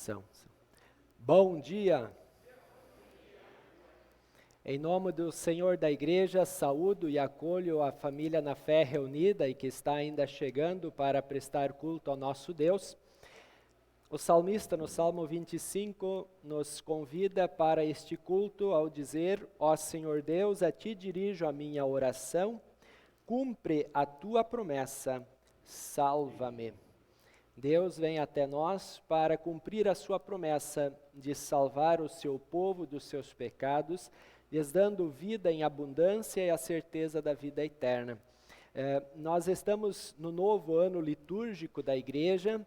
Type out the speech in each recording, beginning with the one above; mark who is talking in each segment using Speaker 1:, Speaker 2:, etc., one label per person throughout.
Speaker 1: São. Bom dia! Em nome do Senhor da Igreja, saúdo e acolho a família na fé reunida e que está ainda chegando para prestar culto ao nosso Deus. O salmista, no Salmo 25, nos convida para este culto ao dizer: Ó Senhor Deus, a Ti dirijo a minha oração, cumpre a Tua promessa, salva-me. Deus vem até nós para cumprir a sua promessa de salvar o seu povo dos seus pecados, lhes dando vida em abundância e a certeza da vida eterna. Nós estamos no novo ano litúrgico da igreja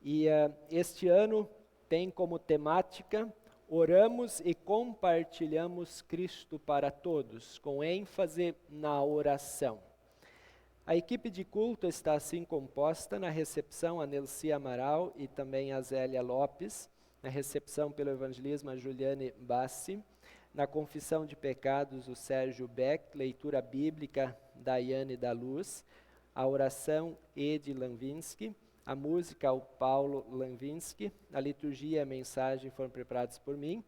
Speaker 1: e este ano tem como temática: oramos e compartilhamos Cristo para todos, com ênfase na oração. A equipe de culto está assim composta: na recepção a Nelci Amaral e também a Zélia Lopes, na recepção pelo evangelismo a Juliane Bassi, na confissão de pecados o Sérgio Beck, leitura bíblica Daiane da Luz, a oração Edi Lanvinsky, a música o Paulo Lanvinsky, a liturgia e a mensagem foram preparados por mim,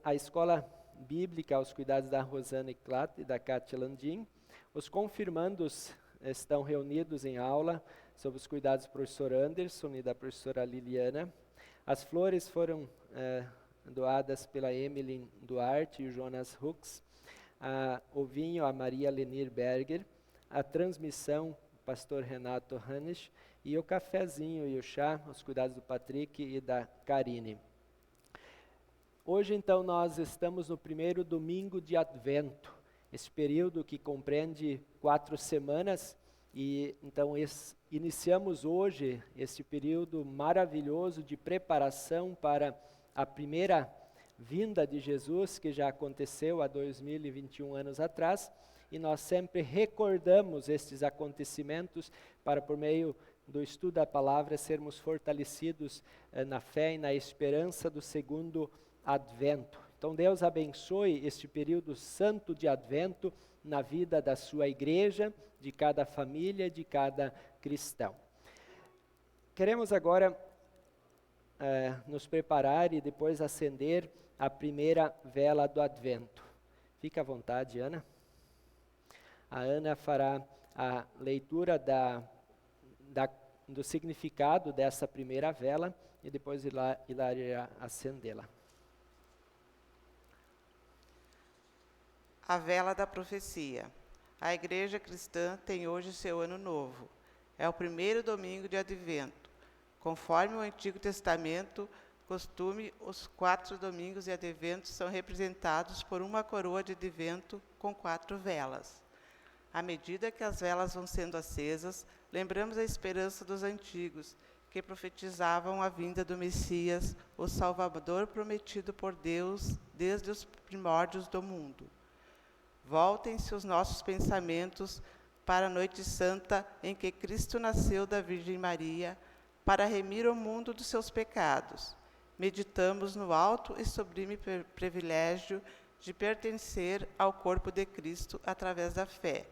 Speaker 1: a escola bíblica aos cuidados da Rosana Eclat e da Kátia Landim. Os confirmandos estão reunidos em aula, sob os cuidados do professor Anderson e da professora Liliana. As flores foram doadas pela Emily Duarte e o Jonas Hux. O vinho, a Maria Lenir Berger. A transmissão, o pastor Renato Hannes. E o cafezinho e o chá, os cuidados do Patrick e da Karine. Hoje, então, nós estamos no primeiro domingo de Advento. Esse período que compreende 4 semanas, e então iniciamos hoje esse período maravilhoso de preparação para a primeira vinda de Jesus, que já aconteceu há 2021 anos atrás, e nós sempre recordamos estes acontecimentos para, por meio do estudo da palavra, sermos fortalecidos na fé e na esperança do segundo Advento. Então Deus abençoe este período santo de Advento na vida da sua igreja, de cada família, de cada cristão. Queremos agora nos preparar e depois acender a primeira vela do Advento. Fica à vontade, Ana. A Ana fará a leitura do significado dessa primeira vela e depois irá acendê-la.
Speaker 2: A vela da profecia. A igreja cristã tem hoje seu ano novo. É o primeiro domingo de Advento. Conforme o Antigo Testamento, costume, os 4 domingos de Advento são representados por uma coroa de advento com 4 velas. À medida que as velas vão sendo acesas, lembramos a esperança dos antigos, que profetizavam a vinda do Messias, o Salvador prometido por Deus desde os primórdios do mundo. Voltem-se os nossos pensamentos para a noite santa em que Cristo nasceu da Virgem Maria, para remir o mundo dos seus pecados. Meditamos no alto e sublime privilégio de pertencer ao corpo de Cristo através da fé,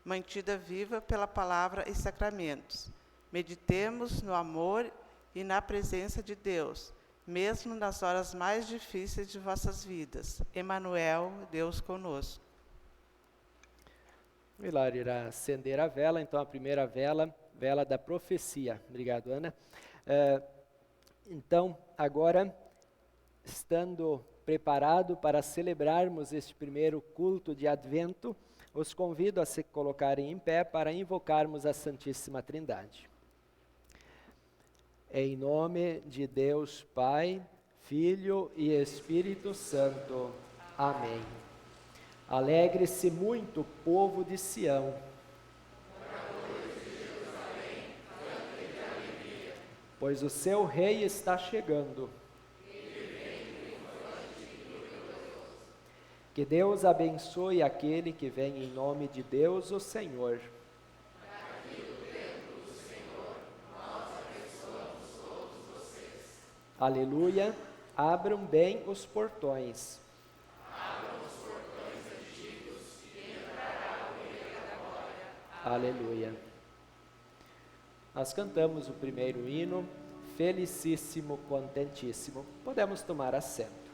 Speaker 2: mantida viva pela palavra e sacramentos. Meditemos no amor e na presença de Deus, mesmo nas horas mais difíceis de vossas vidas. Emmanuel, Deus conosco.
Speaker 1: O Hilário irá acender a vela, então a primeira vela, vela da profecia. Obrigado, Ana. Então, agora, estando preparado para celebrarmos este primeiro culto de Advento, os convido a se colocarem em pé para invocarmos a Santíssima Trindade. Em nome de Deus Pai, Filho e Espírito Santo. Amém. Alegre-se muito, povo de Sião. Pois o seu rei está chegando. Que Deus abençoe aquele que vem em nome de Deus, o Senhor. Aleluia. Abram bem os portões. Aleluia. Nós cantamos o primeiro hino, felicíssimo, contentíssimo. Podemos tomar assento.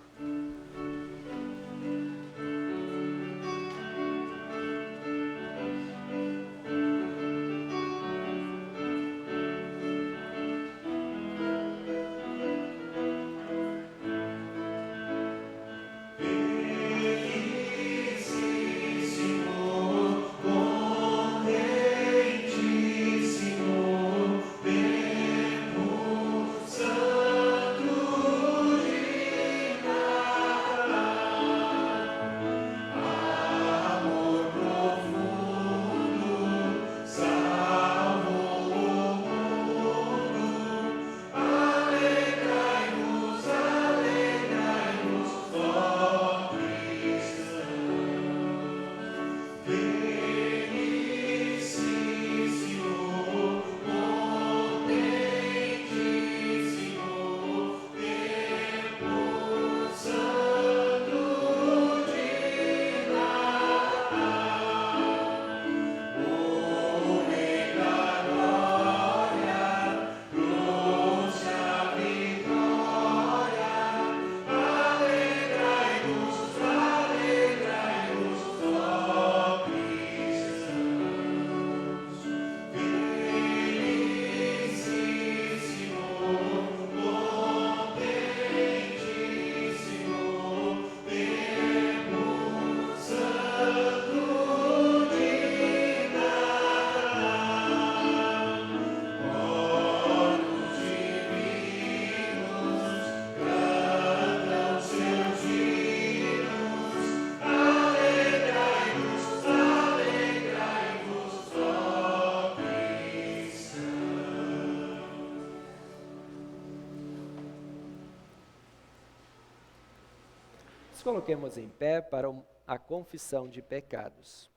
Speaker 1: Nos coloquemos em pé para a confissão de pecados.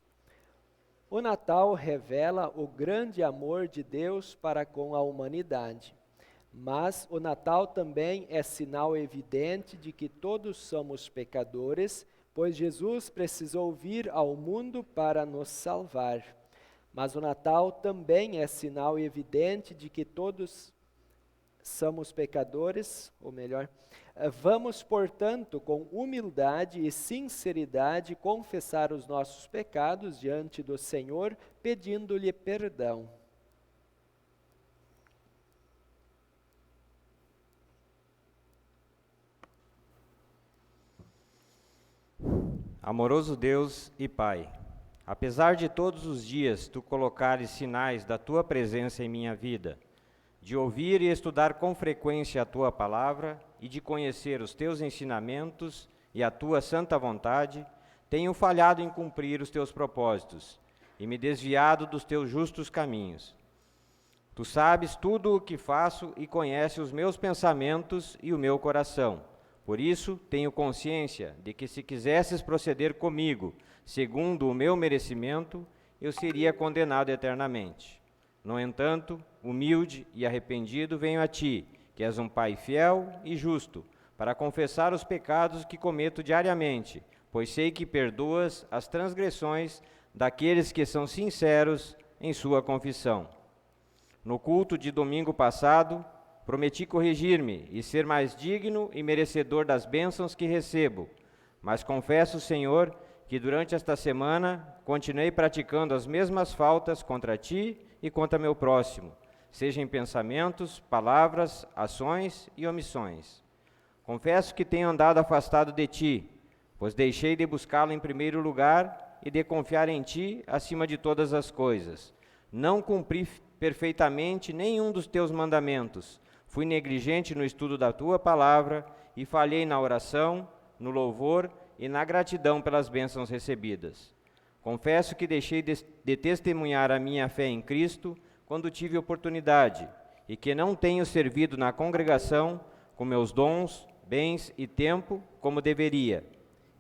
Speaker 1: O Natal revela o grande amor de Deus para com a humanidade, mas o Natal também é sinal evidente de que todos somos pecadores, pois Jesus precisou vir ao mundo para nos salvar. Mas o Natal também é sinal evidente de que todos somos pecadores, ou melhor, vamos, portanto, com humildade e sinceridade confessar os nossos pecados diante do Senhor, pedindo-lhe perdão.
Speaker 3: Amoroso Deus e Pai, apesar de todos os dias tu colocares sinais da tua presença em minha vida, de ouvir e estudar com frequência a tua palavra e de conhecer os teus ensinamentos e a tua santa vontade, tenho falhado em cumprir os teus propósitos e me desviado dos teus justos caminhos. Tu sabes tudo o que faço e conheces os meus pensamentos e o meu coração. Por isso, tenho consciência de que se quisesses proceder comigo segundo o meu merecimento, eu seria condenado eternamente. No entanto, humilde e arrependido venho a ti, que és um Pai fiel e justo, para confessar os pecados que cometo diariamente, pois sei que perdoas as transgressões daqueles que são sinceros em sua confissão. No culto de domingo passado, prometi corrigir-me e ser mais digno e merecedor das bênçãos que recebo, mas confesso, Senhor, que durante esta semana continuei praticando as mesmas faltas contra ti e contra meu próximo, seja em pensamentos, palavras, ações e omissões. Confesso que tenho andado afastado de ti, pois deixei de buscá-lo em primeiro lugar e de confiar em ti acima de todas as coisas. Não cumpri perfeitamente nenhum dos teus mandamentos, fui negligente no estudo da tua palavra e falhei na oração, no louvor e na gratidão pelas bênçãos recebidas. Confesso que deixei de testemunhar a minha fé em Cristo quando tive oportunidade e que não tenho servido na congregação com meus dons, bens e tempo como deveria.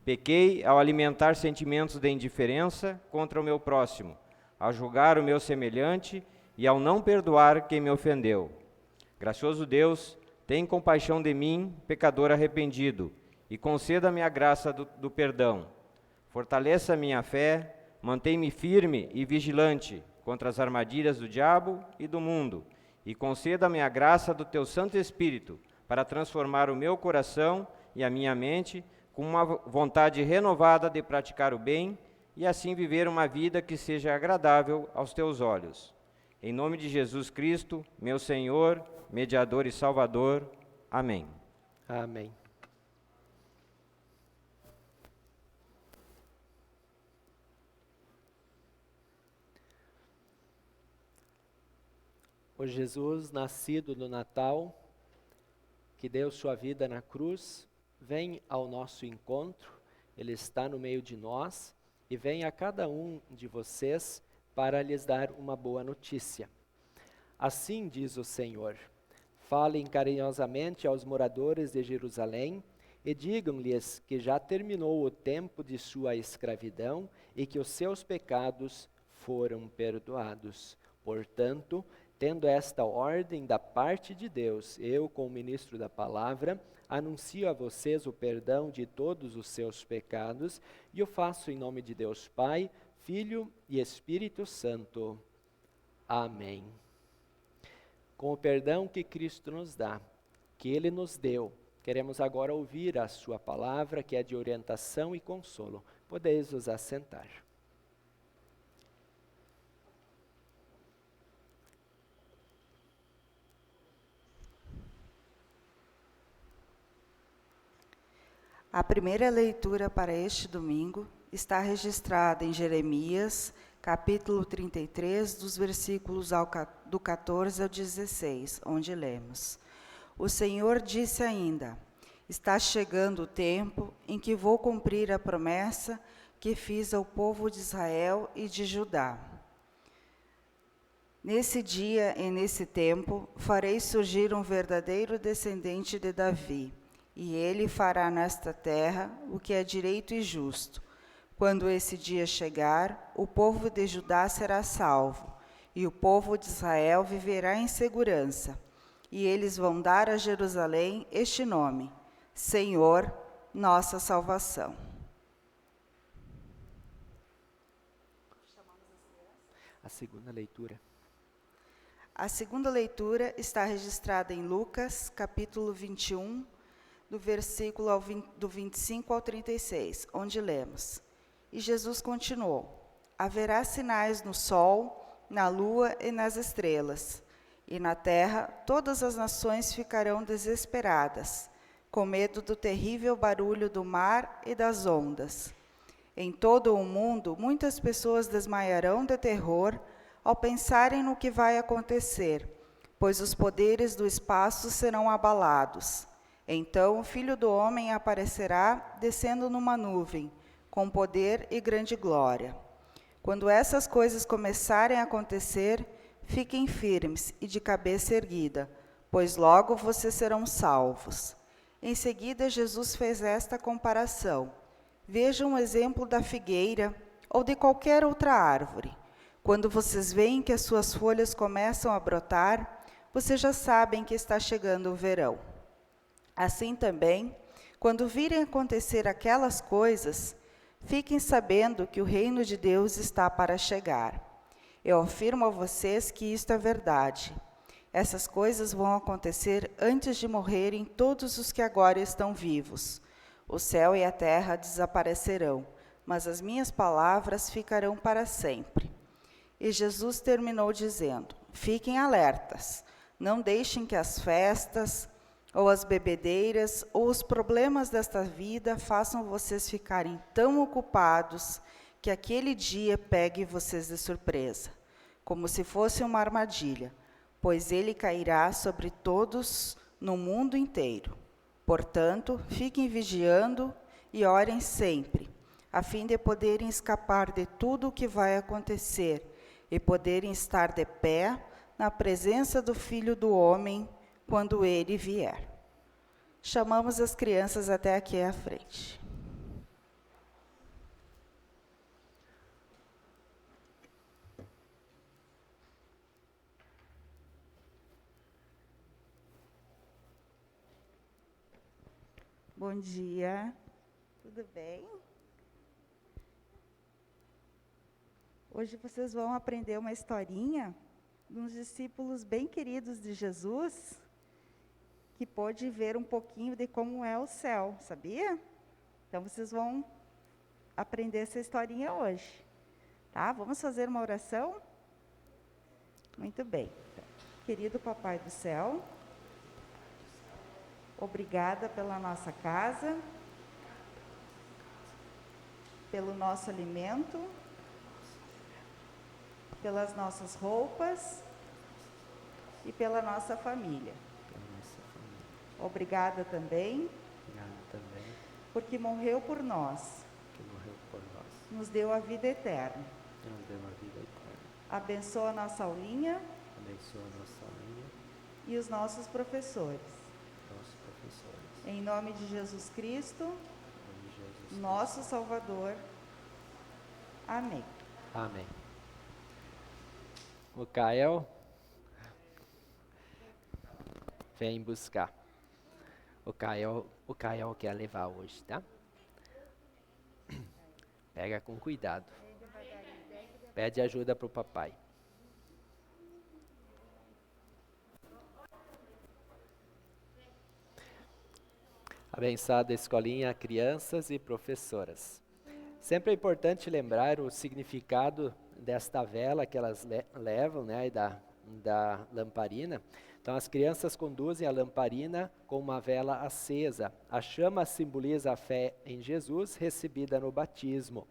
Speaker 3: Pequei ao alimentar sentimentos de indiferença contra o meu próximo, ao julgar o meu semelhante e ao não perdoar quem me ofendeu. Gracioso Deus, tem compaixão de mim, pecador arrependido, e conceda-me a graça do perdão. Fortaleça a minha fé, mantém-me firme e vigilante contra as armadilhas do diabo e do mundo, e conceda-me a graça do teu Santo Espírito para transformar o meu coração e a minha mente com uma vontade renovada de praticar o bem e assim viver uma vida que seja agradável aos teus olhos. Em nome de Jesus Cristo, meu Senhor, mediador e Salvador. Amém.
Speaker 1: Amém. O Jesus nascido no Natal, que deu sua vida na cruz, vem ao nosso encontro, Ele está no meio de nós e vem a cada um de vocês para lhes dar uma boa notícia. Assim diz o Senhor: falem carinhosamente aos moradores de Jerusalém e digam-lhes que já terminou o tempo de sua escravidão e que os seus pecados foram perdoados. Portanto, tendo esta ordem da parte de Deus, eu, como ministro da palavra, anuncio a vocês o perdão de todos os seus pecados e o faço em nome de Deus Pai, Filho e Espírito Santo. Amém. Com o perdão que Cristo nos dá, que Ele nos deu, queremos agora ouvir a sua palavra, que é de orientação e consolo. Podeis vos assentar.
Speaker 4: A primeira leitura para este domingo está registrada em Jeremias, capítulo 33, dos versículos do 14 ao 16, onde lemos: O Senhor disse ainda: está chegando o tempo em que vou cumprir a promessa que fiz ao povo de Israel e de Judá. Nesse dia e nesse tempo farei surgir um verdadeiro descendente de Davi, e ele fará nesta terra o que é direito e justo. Quando esse dia chegar, o povo de Judá será salvo, e o povo de Israel viverá em segurança. E eles vão dar a Jerusalém este nome: Senhor, nossa salvação.
Speaker 1: A segunda leitura.
Speaker 4: A segunda leitura está registrada em Lucas, capítulo 21, do versículo do 25 ao 36, onde lemos: E Jesus continuou: haverá sinais no sol, na lua e nas estrelas, e na terra todas as nações ficarão desesperadas, com medo do terrível barulho do mar e das ondas. Em todo o mundo, muitas pessoas desmaiarão de terror ao pensarem no que vai acontecer, pois os poderes do espaço serão abalados. Então o Filho do Homem aparecerá descendo numa nuvem, com poder e grande glória. Quando essas coisas começarem a acontecer, fiquem firmes e de cabeça erguida, pois logo vocês serão salvos. Em seguida, Jesus fez esta comparação: vejam o exemplo da figueira ou de qualquer outra árvore. Quando vocês veem que as suas folhas começam a brotar, vocês já sabem que está chegando o verão. Assim também, quando virem acontecer aquelas coisas, fiquem sabendo que o reino de Deus está para chegar. Eu afirmo a vocês que isto é verdade. Essas coisas vão acontecer antes de morrerem todos os que agora estão vivos. O céu e a terra desaparecerão, mas as minhas palavras ficarão para sempre. E Jesus terminou dizendo: fiquem alertas, não deixem que as festas, ou as bebedeiras, ou os problemas desta vida façam vocês ficarem tão ocupados que aquele dia pegue vocês de surpresa, como se fosse uma armadilha, pois ele cairá sobre todos no mundo inteiro. Portanto, fiquem vigiando e orem sempre, a fim de poderem escapar de tudo o que vai acontecer e poderem estar de pé na presença do Filho do Homem quando ele vier. Chamamos as crianças até aqui à frente. Bom dia, tudo bem? Hoje vocês vão aprender uma historinha uns discípulos bem queridos de Jesus, que pôde ver um pouquinho de como é o céu, sabia? Então, vocês vão aprender essa historinha hoje. Tá? Vamos fazer uma oração? Muito bem. Querido Papai do Céu, obrigada pela nossa casa, pelo nosso alimento, pelas nossas roupas e pela nossa família. Obrigada também, porque morreu por nós, nos deu a vida eterna. Abençoa a nossa aulinha, e os nossos professores. Em nome de Jesus Cristo, nosso Salvador. Amém.
Speaker 1: Amém. O Kael vem buscar. O Kael quer levar hoje, tá? Pega com cuidado. Pede ajuda para o papai. Abençoada escolinha, crianças e professoras. Sempre é importante lembrar o significado desta vela que elas levam, né, e da lamparina. Então, as crianças conduzem a lamparina com uma vela acesa. A chama simboliza a fé em Jesus recebida no batismo.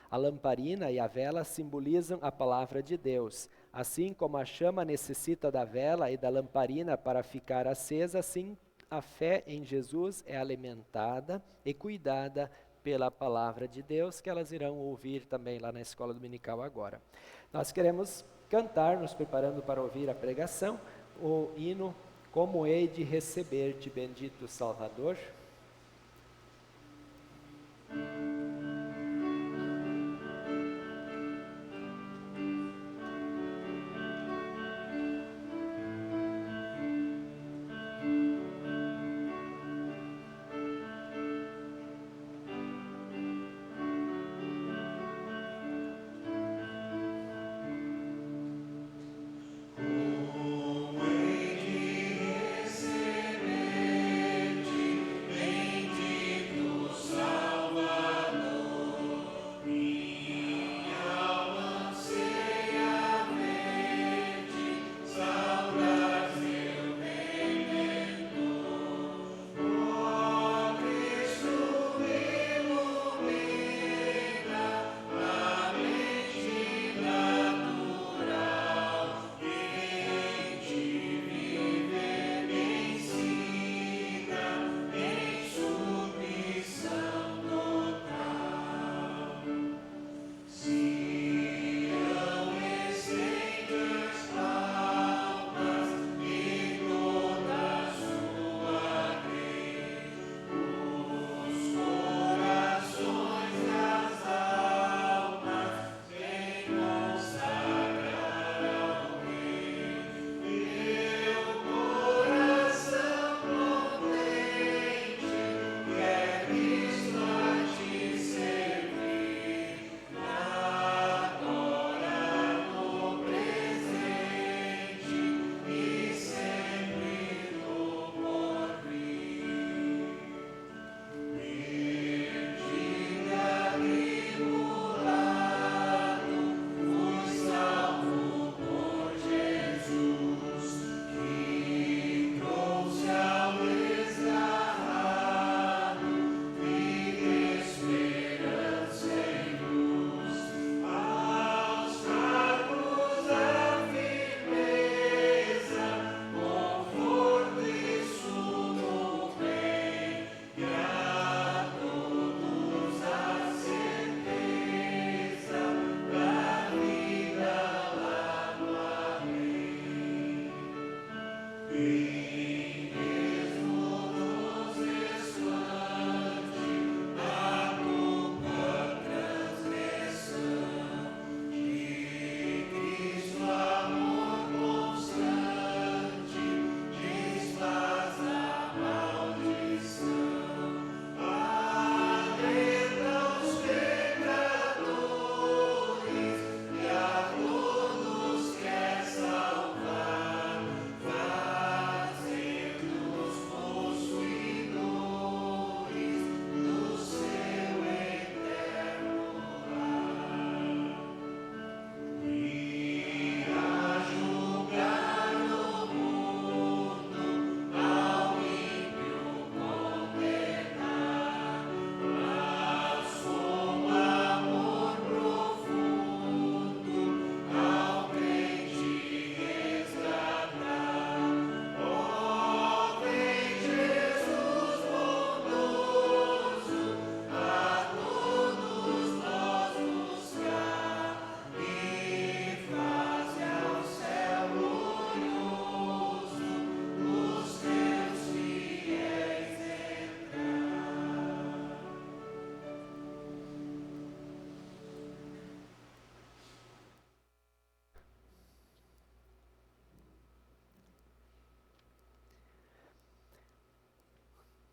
Speaker 1: A lamparina e a vela simbolizam a palavra de Deus. Assim como a chama necessita da vela e da lamparina para ficar acesa, assim a fé em Jesus é alimentada e cuidada pela palavra de Deus, que elas irão ouvir também lá na escola dominical agora. Nós queremos cantar, nos preparando para ouvir a pregação, o hino Como Hei de Receber-te, Bendito Salvador.
Speaker 5: Salvador.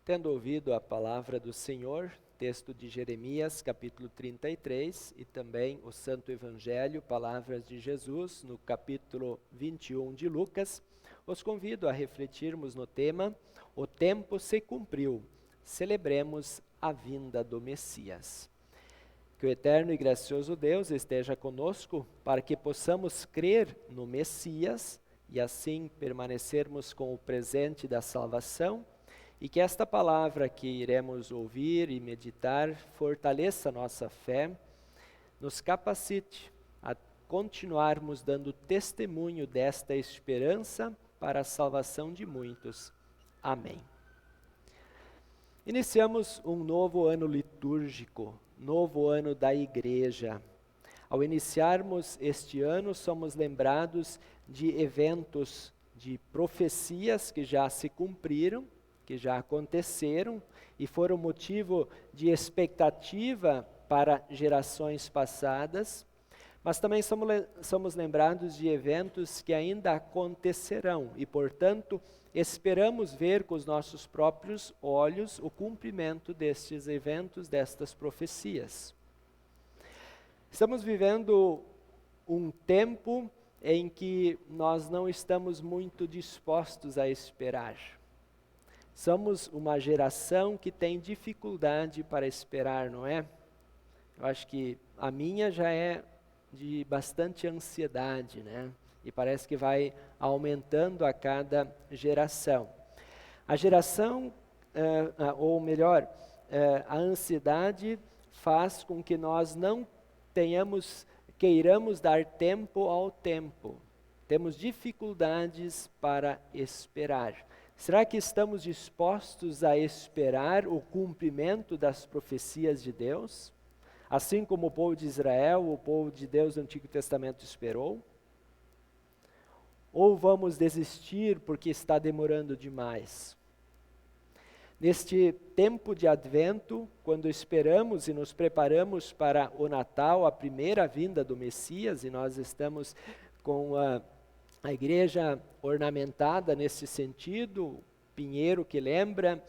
Speaker 1: Tendo ouvido a palavra do Senhor, texto de Jeremias, capítulo 33, e também o Santo Evangelho, palavras de Jesus, no capítulo 21 de Lucas, os convido a refletirmos no tema O tempo se cumpriu, celebremos a vinda do Messias. Que o eterno e gracioso Deus esteja conosco para que possamos crer no Messias e assim permanecermos com o presente da salvação, e que esta palavra que iremos ouvir e meditar fortaleça nossa fé, nos capacite a continuarmos dando testemunho desta esperança para a salvação de muitos. Amém. Iniciamos um novo ano litúrgico, novo ano da Igreja. Ao iniciarmos este ano, somos lembrados de eventos, de profecias que já se cumpriram, que já aconteceram e foram motivo de expectativa para gerações passadas, mas também somos lembrados de eventos que ainda acontecerão e, portanto, esperamos ver com os nossos próprios olhos o cumprimento destes eventos, destas profecias. Estamos vivendo um tempo em que nós não estamos muito dispostos a esperar. Somos uma geração que tem dificuldade para esperar, não é? Eu acho que a minha já é de bastante ansiedade, né? E parece que vai aumentando a cada geração. A geração, ou melhor, a ansiedade faz com que nós não queiramos dar tempo ao tempo. Temos dificuldades para esperar. Será que estamos dispostos a esperar o cumprimento das profecias de Deus? Assim como o povo de Israel, o povo de Deus do Antigo Testamento esperou? Ou vamos desistir porque está demorando demais? Neste tempo de Advento, quando esperamos e nos preparamos para o Natal, a primeira vinda do Messias, e nós estamos com a igreja ornamentada nesse sentido, pinheiro que lembra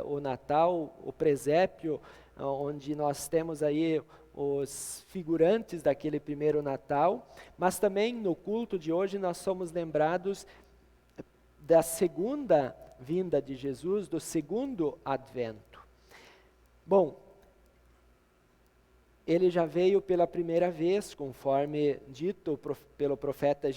Speaker 1: o Natal, o presépio, onde nós temos aí os figurantes daquele primeiro Natal, mas também no culto de hoje nós somos lembrados da segunda vinda de Jesus, do segundo advento. Bom, ele já veio pela primeira vez, conforme dito pelo profeta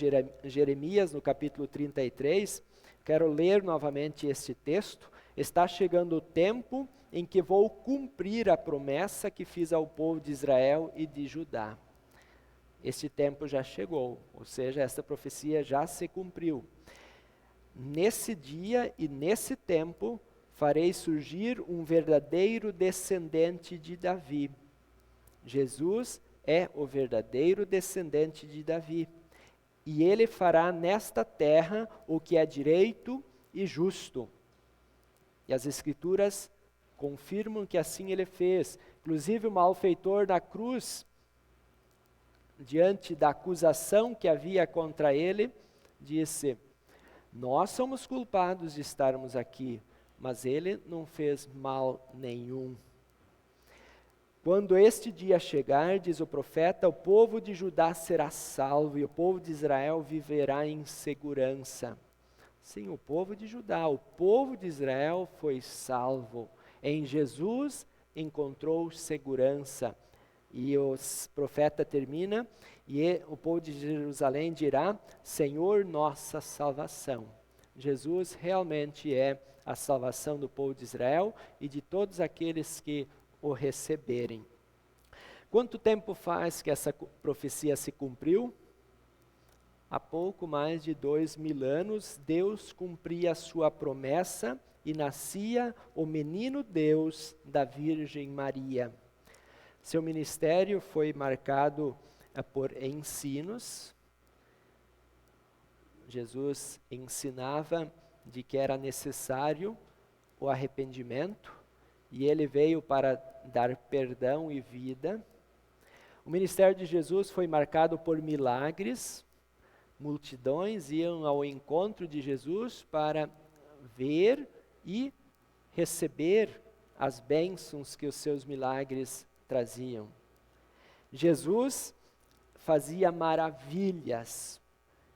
Speaker 1: Jeremias no capítulo 33. Quero ler novamente este texto. Está chegando o tempo em que vou cumprir a promessa que fiz ao povo de Israel e de Judá. Este tempo já chegou, ou seja, esta profecia já se cumpriu. Nesse dia e nesse tempo farei surgir um verdadeiro descendente de Davi. Jesus é o verdadeiro descendente de Davi, e ele fará nesta terra o que é direito e justo. E as Escrituras confirmam que assim ele fez. Inclusive o malfeitor na cruz, diante da acusação que havia contra ele, disse: nós somos culpados de estarmos aqui, mas ele não fez mal nenhum. Quando este dia chegar, diz o profeta, o povo de Judá será salvo e o povo de Israel viverá em segurança. Sim, o povo de Judá, o povo de Israel foi salvo. Em Jesus encontrou segurança. E o profeta termina, e o povo de Jerusalém dirá: Senhor, nossa salvação. Jesus realmente é a salvação do povo de Israel e de todos aqueles que o receberem. Quanto tempo faz que essa profecia se cumpriu? Há pouco mais de 2000 anos, Deus cumpria a sua promessa e nascia o menino Deus da Virgem Maria. Seu ministério foi marcado por ensinos. Jesus ensinava de que era necessário o arrependimento, e ele veio para dar perdão e vida. O ministério de Jesus foi marcado por milagres. Multidões iam ao encontro de Jesus para ver e receber as bênçãos que os seus milagres traziam. Jesus fazia maravilhas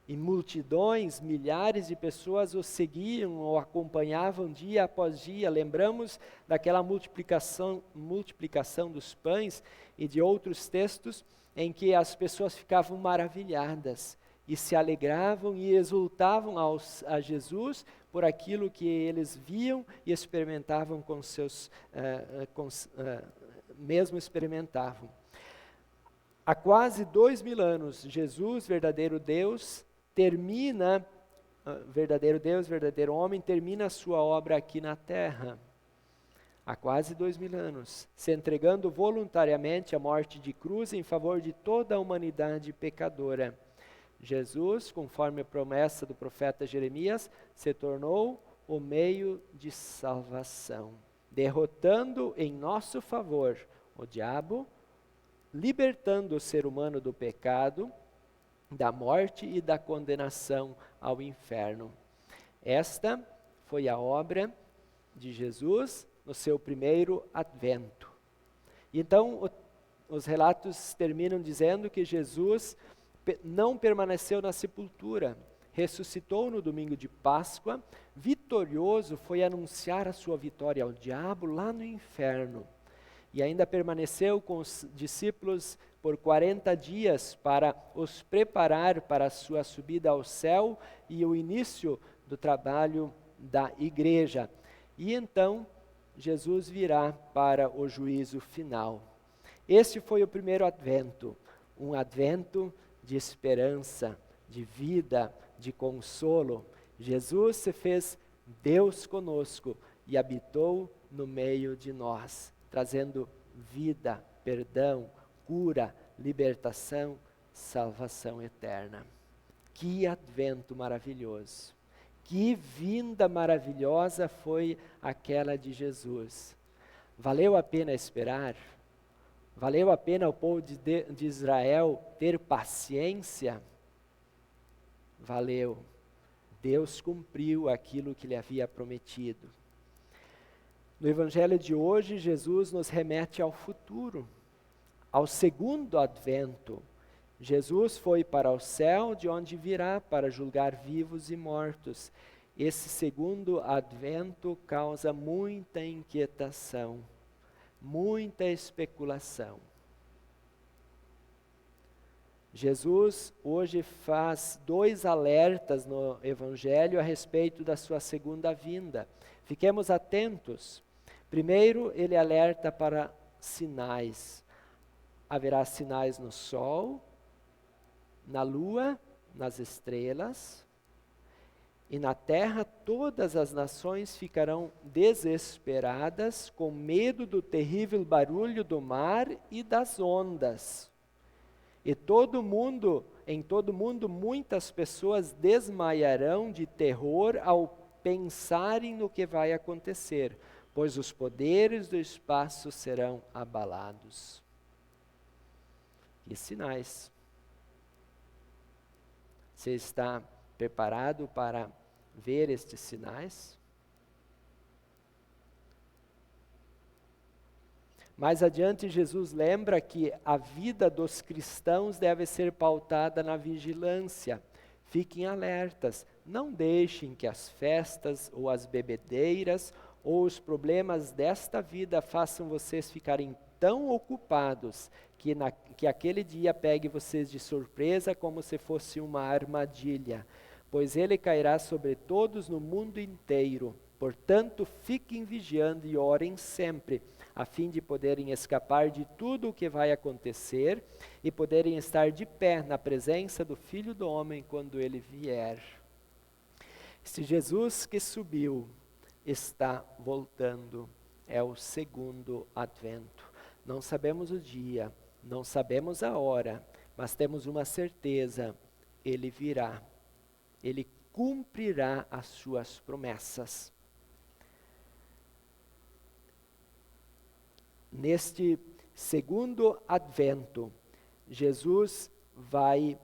Speaker 1: e multidões, milhares de pessoas o seguiam, o acompanhavam dia após dia. Lembramos daquela multiplicação dos pães e de outros textos em que as pessoas ficavam maravilhadas e se alegravam e exultavam a Jesus por aquilo que eles viam e experimentavam mesmo experimentavam. Há quase 2000 anos, Jesus, verdadeiro Deus, verdadeiro homem, termina a sua obra aqui na terra. Há quase 2000 anos, se entregando voluntariamente à morte de cruz em favor de toda a humanidade pecadora. Jesus, conforme a promessa do profeta Jeremias, se tornou o meio de salvação, derrotando em nosso favor o diabo, libertando o ser humano do pecado, da morte e da condenação ao inferno. Esta foi a obra de Jesus no seu primeiro advento. Então, os relatos terminam dizendo que Jesus não permaneceu na sepultura, ressuscitou no domingo de Páscoa, vitorioso, foi anunciar a sua vitória ao diabo lá no inferno. E ainda permaneceu com os discípulos por 40 dias para os preparar para a sua subida ao céu e o início do trabalho da igreja. E então, Jesus virá para o juízo final. Este foi o primeiro advento, um advento de esperança, de vida, de consolo. Jesus se fez Deus conosco e habitou no meio de nós, trazendo vida, perdão, cura, libertação, salvação eterna. Que advento maravilhoso! Que vinda maravilhosa foi aquela de Jesus. Valeu a pena esperar? Valeu a pena o povo de Israel ter paciência? Valeu. Deus cumpriu aquilo que lhe havia prometido. No Evangelho de hoje, Jesus nos remete ao futuro, ao segundo advento. Jesus foi para o céu, de onde virá para julgar vivos e mortos. Esse segundo advento causa muita inquietação, muita especulação. Jesus hoje faz 2 alertas no Evangelho a respeito da sua segunda vinda. Fiquemos atentos. Primeiro, ele alerta para sinais. Haverá sinais no sol, na lua, nas estrelas, e na terra todas as nações ficarão desesperadas, com medo do terrível barulho do mar e das ondas. E em todo mundo, muitas pessoas desmaiarão de terror ao pensarem no que vai acontecer, pois os poderes do espaço serão abalados. E sinais. Você está preparado para ver estes sinais? Mais adiante, Jesus lembra que a vida dos cristãos deve ser pautada na vigilância. Fiquem alertas, não deixem que as festas ou as bebedeiras ou os problemas desta vida façam vocês ficarem tão ocupados que aquele dia pegue vocês de surpresa como se fosse uma armadilha, pois ele cairá sobre todos no mundo inteiro. Portanto, fiquem vigiando e orem sempre, a fim de poderem escapar de tudo o que vai acontecer e poderem estar de pé na presença do Filho do Homem quando ele vier. Este Jesus que subiu está voltando, é o segundo advento. Não sabemos o dia, não sabemos a hora, mas temos uma certeza: ele virá, ele cumprirá as suas promessas. Neste segundo advento, Jesus vai,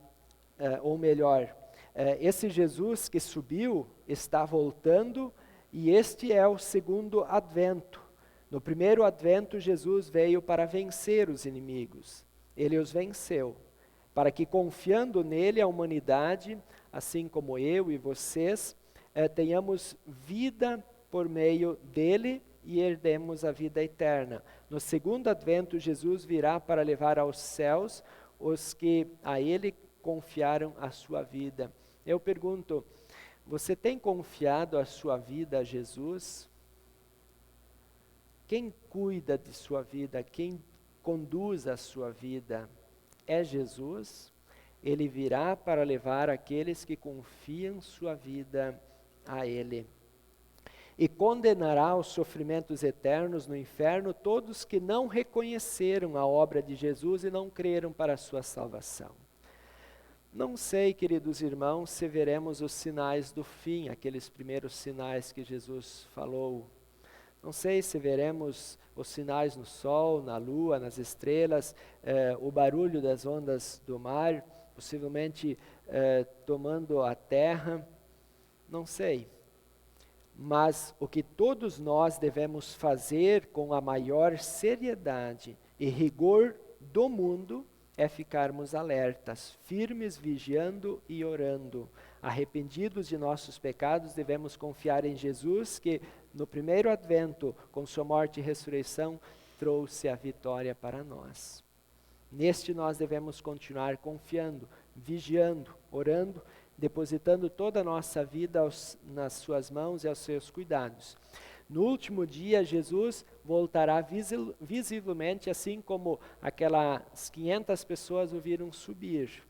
Speaker 1: esse Jesus que subiu está voltando E este é o segundo advento. No primeiro advento, Jesus veio para vencer os inimigos. Ele os venceu, para que confiando nele a humanidade, assim como eu e vocês, tenhamos vida por meio dele e herdemos a vida eterna. No segundo advento, Jesus virá para levar aos céus os que a ele confiaram a sua vida. Eu pergunto, você tem confiado a sua vida a Jesus? Quem cuida de sua vida, quem conduz a sua vida é Jesus. Ele virá para levar aqueles que confiam sua vida a Ele. E condenará aos sofrimentos eternos no inferno todos que não reconheceram a obra de Jesus e não creram para a sua salvação. Não sei, queridos irmãos, se veremos os sinais do fim, aqueles primeiros sinais que Jesus falou. Não sei se veremos os sinais no sol, na lua, nas estrelas, o barulho das ondas do mar, possivelmente tomando a terra. Não sei. Mas o que todos nós devemos fazer com a maior seriedade e rigor do mundo é ficarmos alertas, firmes, vigiando e orando. Arrependidos de nossos pecados, devemos confiar em Jesus, que no primeiro advento, com sua morte e ressurreição, trouxe a vitória para nós. Neste nós devemos continuar confiando, vigiando, orando, depositando toda a nossa vida nas suas mãos e aos seus cuidados. No último dia, Jesus voltará visivelmente, assim como aquelas 500 pessoas o viram subir.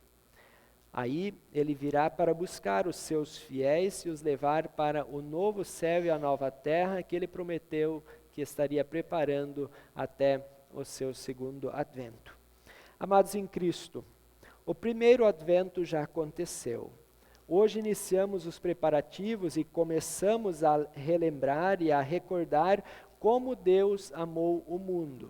Speaker 1: Aí ele virá para buscar os seus fiéis e os levar para o novo céu e a nova terra que ele prometeu que estaria preparando até o seu segundo advento. Amados em Cristo, o primeiro advento já aconteceu. Hoje iniciamos os preparativos e começamos a relembrar e a recordar como Deus amou o mundo.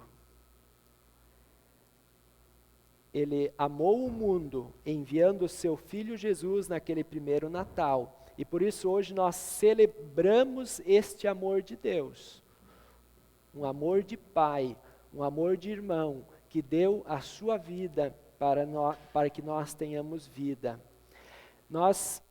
Speaker 1: Ele amou o mundo enviando o seu Filho Jesus naquele primeiro Natal. E por isso hoje nós celebramos este amor de Deus. Um amor de pai, um amor de irmão, que deu a sua vida para que nós tenhamos vida. Nós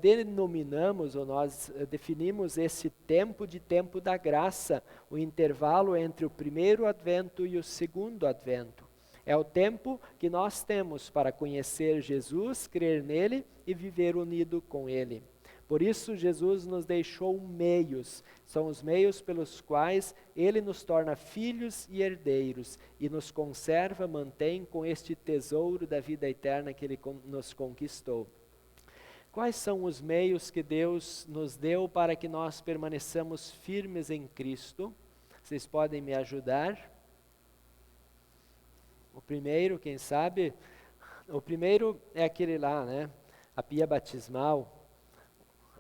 Speaker 1: denominamos, ou nós definimos esse tempo de tempo da graça, o intervalo entre o primeiro advento e o segundo advento. É o tempo que nós temos para conhecer Jesus, crer nele e viver unido com ele. Por isso Jesus nos deixou meios, são os meios pelos quais ele nos torna filhos e herdeiros e nos conserva, mantém com este tesouro da vida eterna que ele nos conquistou. Quais são os meios que Deus nos deu para que nós permaneçamos firmes em Cristo? Vocês podem me ajudar? O primeiro, quem sabe? O primeiro é aquele lá, né? A pia batismal,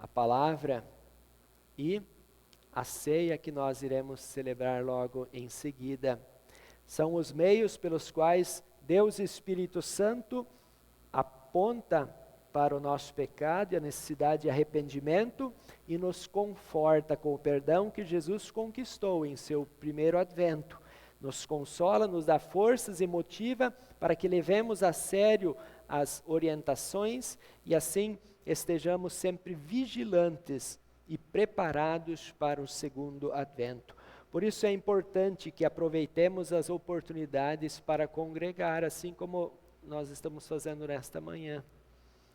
Speaker 1: a palavra e a ceia que nós iremos celebrar logo em seguida. São os meios pelos quais Deus Espírito Santo aponta para o nosso pecado e a necessidade de arrependimento e nos conforta com o perdão que Jesus conquistou em seu primeiro advento. Nos consola, nos dá forças e motiva para que levemos a sério as orientações e assim estejamos sempre vigilantes e preparados para o segundo advento. Por isso é importante que aproveitemos as oportunidades para congregar, assim como nós estamos fazendo nesta manhã.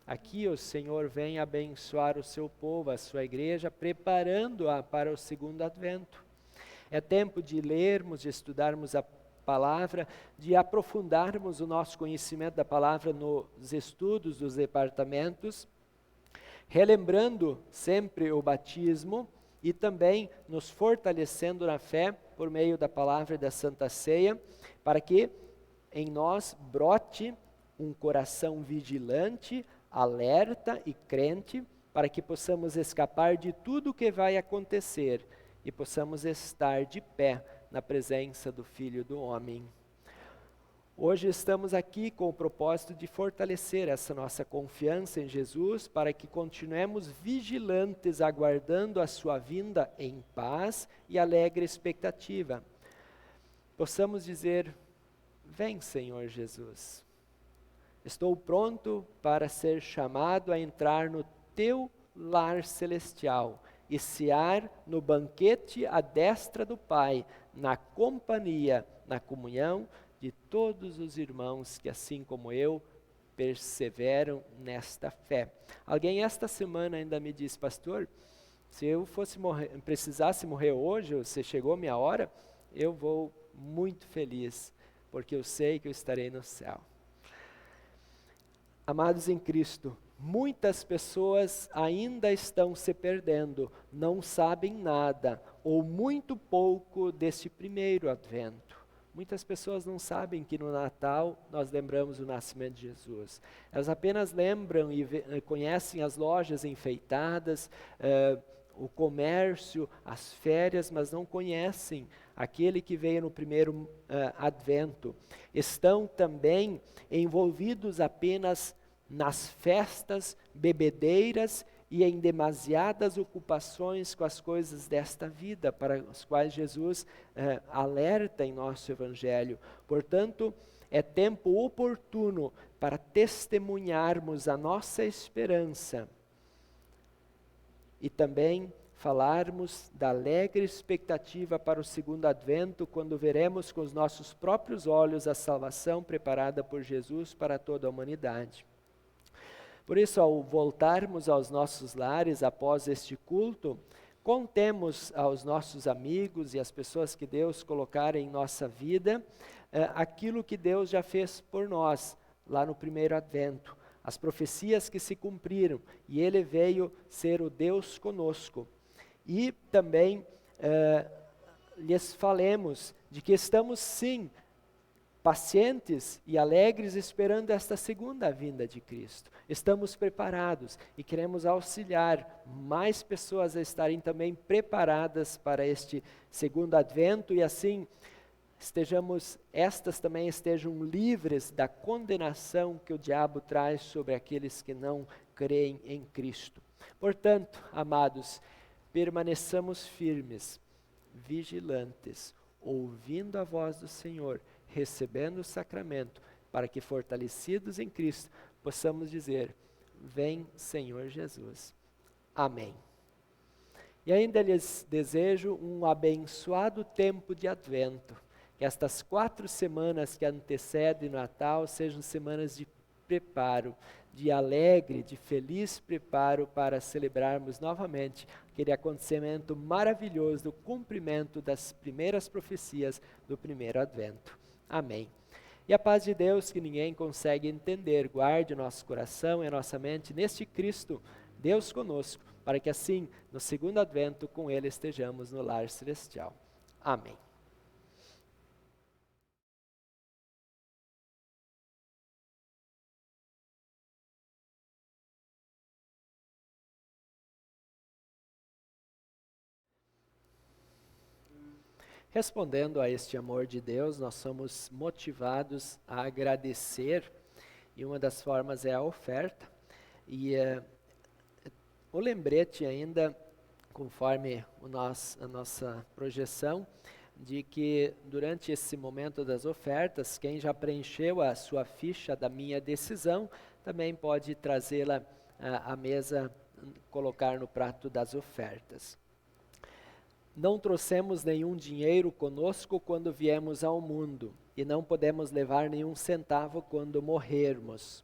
Speaker 1: Aqui o Senhor vem abençoar o seu povo, a sua igreja, preparando-a para o segundo advento. É tempo de lermos, de estudarmos a palavra, de aprofundarmos o nosso conhecimento da palavra nos estudos dos departamentos, relembrando sempre o batismo e também nos fortalecendo na fé por meio da palavra e da Santa Ceia, para que em nós brote um coração vigilante, alerta e crente, para que possamos escapar de tudo o que vai acontecer e possamos estar de pé na presença do Filho do Homem. Hoje estamos aqui com o propósito de fortalecer essa nossa confiança em Jesus para que continuemos vigilantes, aguardando a sua vinda em paz e alegre expectativa. Possamos dizer: vem, Senhor Jesus. Estou pronto para ser chamado a entrar no teu lar celestial e cear no banquete à destra do Pai, na companhia, na comunhão de todos os irmãos que, assim como eu, perseveram nesta fé. Alguém esta semana ainda me disse: pastor, se eu precisasse morrer hoje, ou se chegou a minha hora, eu vou muito feliz, porque eu sei que eu estarei no céu. Amados em Cristo, muitas pessoas ainda estão se perdendo, não sabem nada, ou muito pouco deste primeiro advento. Muitas pessoas não sabem que no Natal nós lembramos o nascimento de Jesus. Elas apenas lembram e conhecem as lojas enfeitadas, o comércio, as férias, mas não conhecem aquele que veio no primeiro advento. Estão também envolvidos apenas nas festas, bebedeiras e em demasiadas ocupações com as coisas desta vida, para as quais Jesus alerta em nosso Evangelho. Portanto, é tempo oportuno para testemunharmos a nossa esperança e também falarmos da alegre expectativa para o segundo advento, quando veremos com os nossos próprios olhos a salvação preparada por Jesus para toda a humanidade. Por isso, ao voltarmos aos nossos lares após este culto, contemos aos nossos amigos e às pessoas que Deus colocar em nossa vida, aquilo que Deus já fez por nós, lá no primeiro advento. As profecias que se cumpriram, e Ele veio ser o Deus conosco. E também lhes falemos de que estamos sim pacientes e alegres esperando esta segunda vinda de Cristo. Estamos preparados e queremos auxiliar mais pessoas a estarem também preparadas para este segundo advento, e assim estas também estejam livres da condenação que o diabo traz sobre aqueles que não creem em Cristo. Portanto, amados, permaneçamos firmes, vigilantes, ouvindo a voz do Senhor, recebendo o sacramento, para que, fortalecidos em Cristo, possamos dizer: vem, Senhor Jesus. Amém. E ainda lhes desejo um abençoado tempo de advento, que estas 4 semanas que antecedem o Natal sejam semanas de preparo, de alegre, de feliz preparo para celebrarmos novamente aquele acontecimento maravilhoso do cumprimento das primeiras profecias do primeiro advento. Amém. E a paz de Deus, que ninguém consegue entender, guarde o nosso coração e a nossa mente neste Cristo, Deus conosco, para que assim, no segundo advento, com Ele estejamos no lar celestial. Amém. Respondendo a este amor de Deus, nós somos motivados a agradecer, e uma das formas é a oferta. E o lembrete ainda, conforme a nossa projeção, de que durante esse momento das ofertas, quem já preencheu a sua ficha da minha decisão, também pode trazê-la à mesa, colocar no prato das ofertas. Não trouxemos nenhum dinheiro conosco quando viemos ao mundo, e não podemos levar nenhum centavo quando morrermos.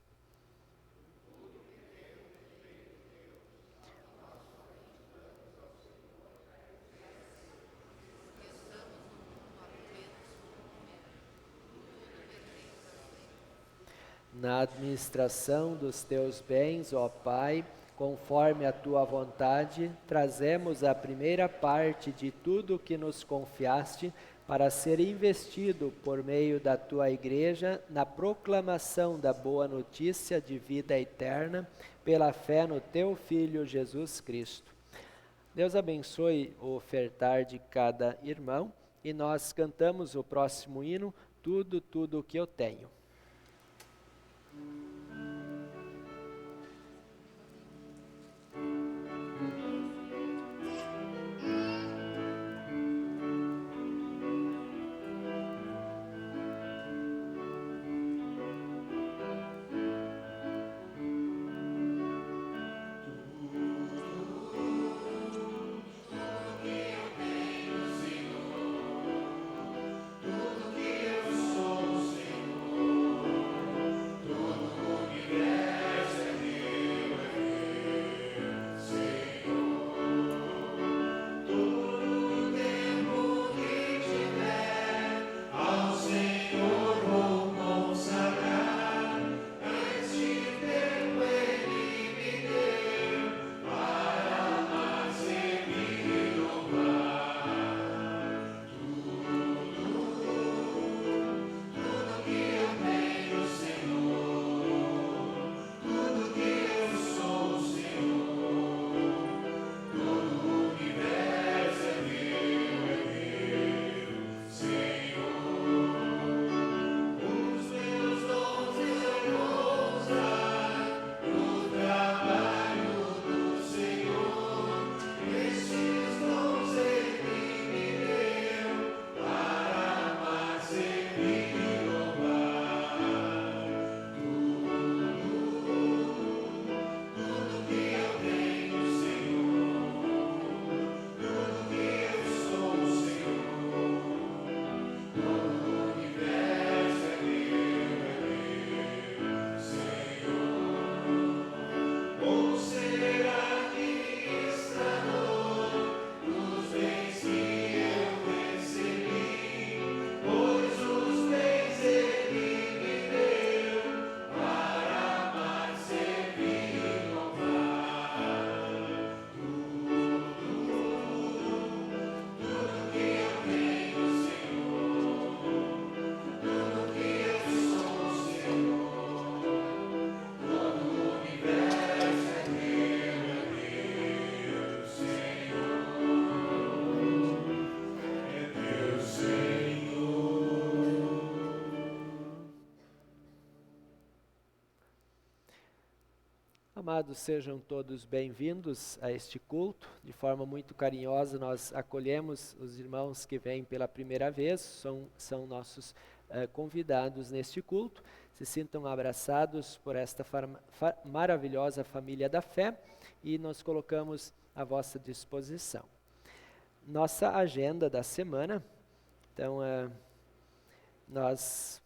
Speaker 1: Na administração dos teus bens, ó Pai, conforme a tua vontade, trazemos a primeira parte de tudo que nos confiaste para ser investido por meio da tua Igreja na proclamação da boa notícia de vida eterna pela fé no teu Filho Jesus Cristo. Deus abençoe o ofertar de cada irmão, e nós cantamos o próximo hino tudo o que eu tenho. Amados, sejam todos bem-vindos a este culto. De forma muito carinhosa, nós acolhemos os irmãos que vêm pela primeira vez, são nossos convidados neste culto. Se sintam abraçados por esta maravilhosa família da fé e nos colocamos à vossa disposição. Nossa agenda da semana, então, nós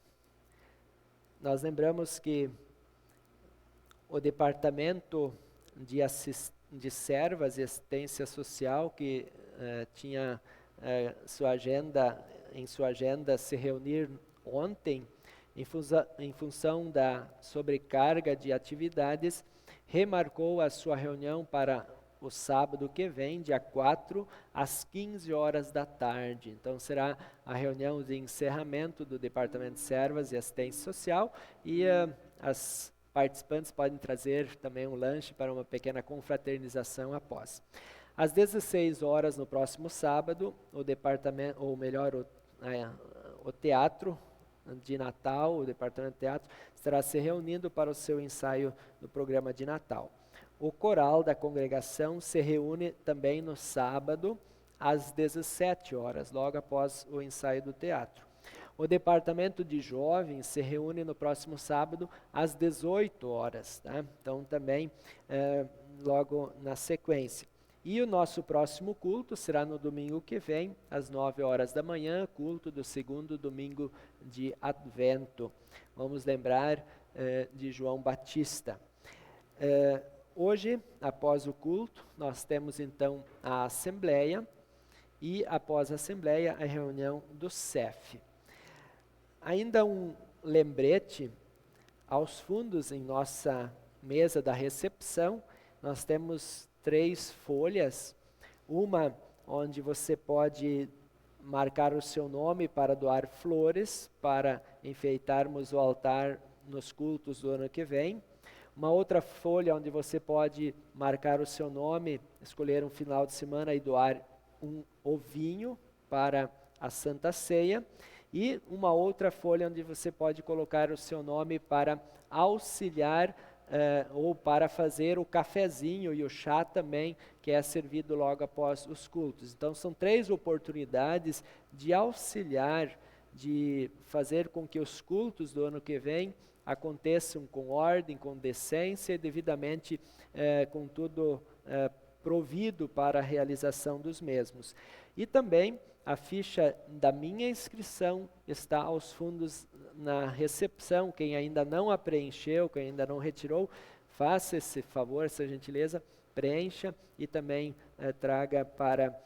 Speaker 1: lembramos que o Departamento de Servas e Assistência Social, que tinha em sua agenda se reunir ontem, em função da sobrecarga de atividades, remarcou a sua reunião para o sábado que vem, dia 4, às 15 horas da tarde. Então será a reunião de encerramento do Departamento de Servas e Assistência Social e as participantes podem trazer também um lanche para uma pequena confraternização após. Às 16 horas no próximo sábado, o Teatro de Natal, o Departamento de Teatro, estará se reunindo para o seu ensaio do programa de Natal. O coral da congregação se reúne também no sábado, às 17 horas, logo após o ensaio do teatro. O Departamento de Jovens se reúne no próximo sábado, às 18 horas. Tá? Então, também logo na sequência. E o nosso próximo culto será no domingo que vem, às 9 horas da manhã, culto do segundo domingo de Advento. Vamos lembrar de João Batista. Hoje, após o culto, nós temos então a Assembleia e, após a Assembleia, a reunião do CEF. Ainda um lembrete, aos fundos em nossa mesa da recepção, nós temos 3 folhas, uma onde você pode marcar o seu nome para doar flores, para enfeitarmos o altar nos cultos do ano que vem. Uma outra folha onde você pode marcar o seu nome, escolher um final de semana e doar um ovinho para a Santa Ceia. e uma outra folha onde você pode colocar o seu nome para auxiliar ou para fazer o cafezinho e o chá também, que é servido logo após os cultos. Então são 3 oportunidades de auxiliar, de fazer com que os cultos do ano que vem aconteçam com ordem, com decência e devidamente com tudo provido para a realização dos mesmos. E também a ficha da minha inscrição está aos fundos na recepção. Quem ainda não a preencheu, quem ainda não retirou, faça esse favor, essa gentileza, preencha e também traga para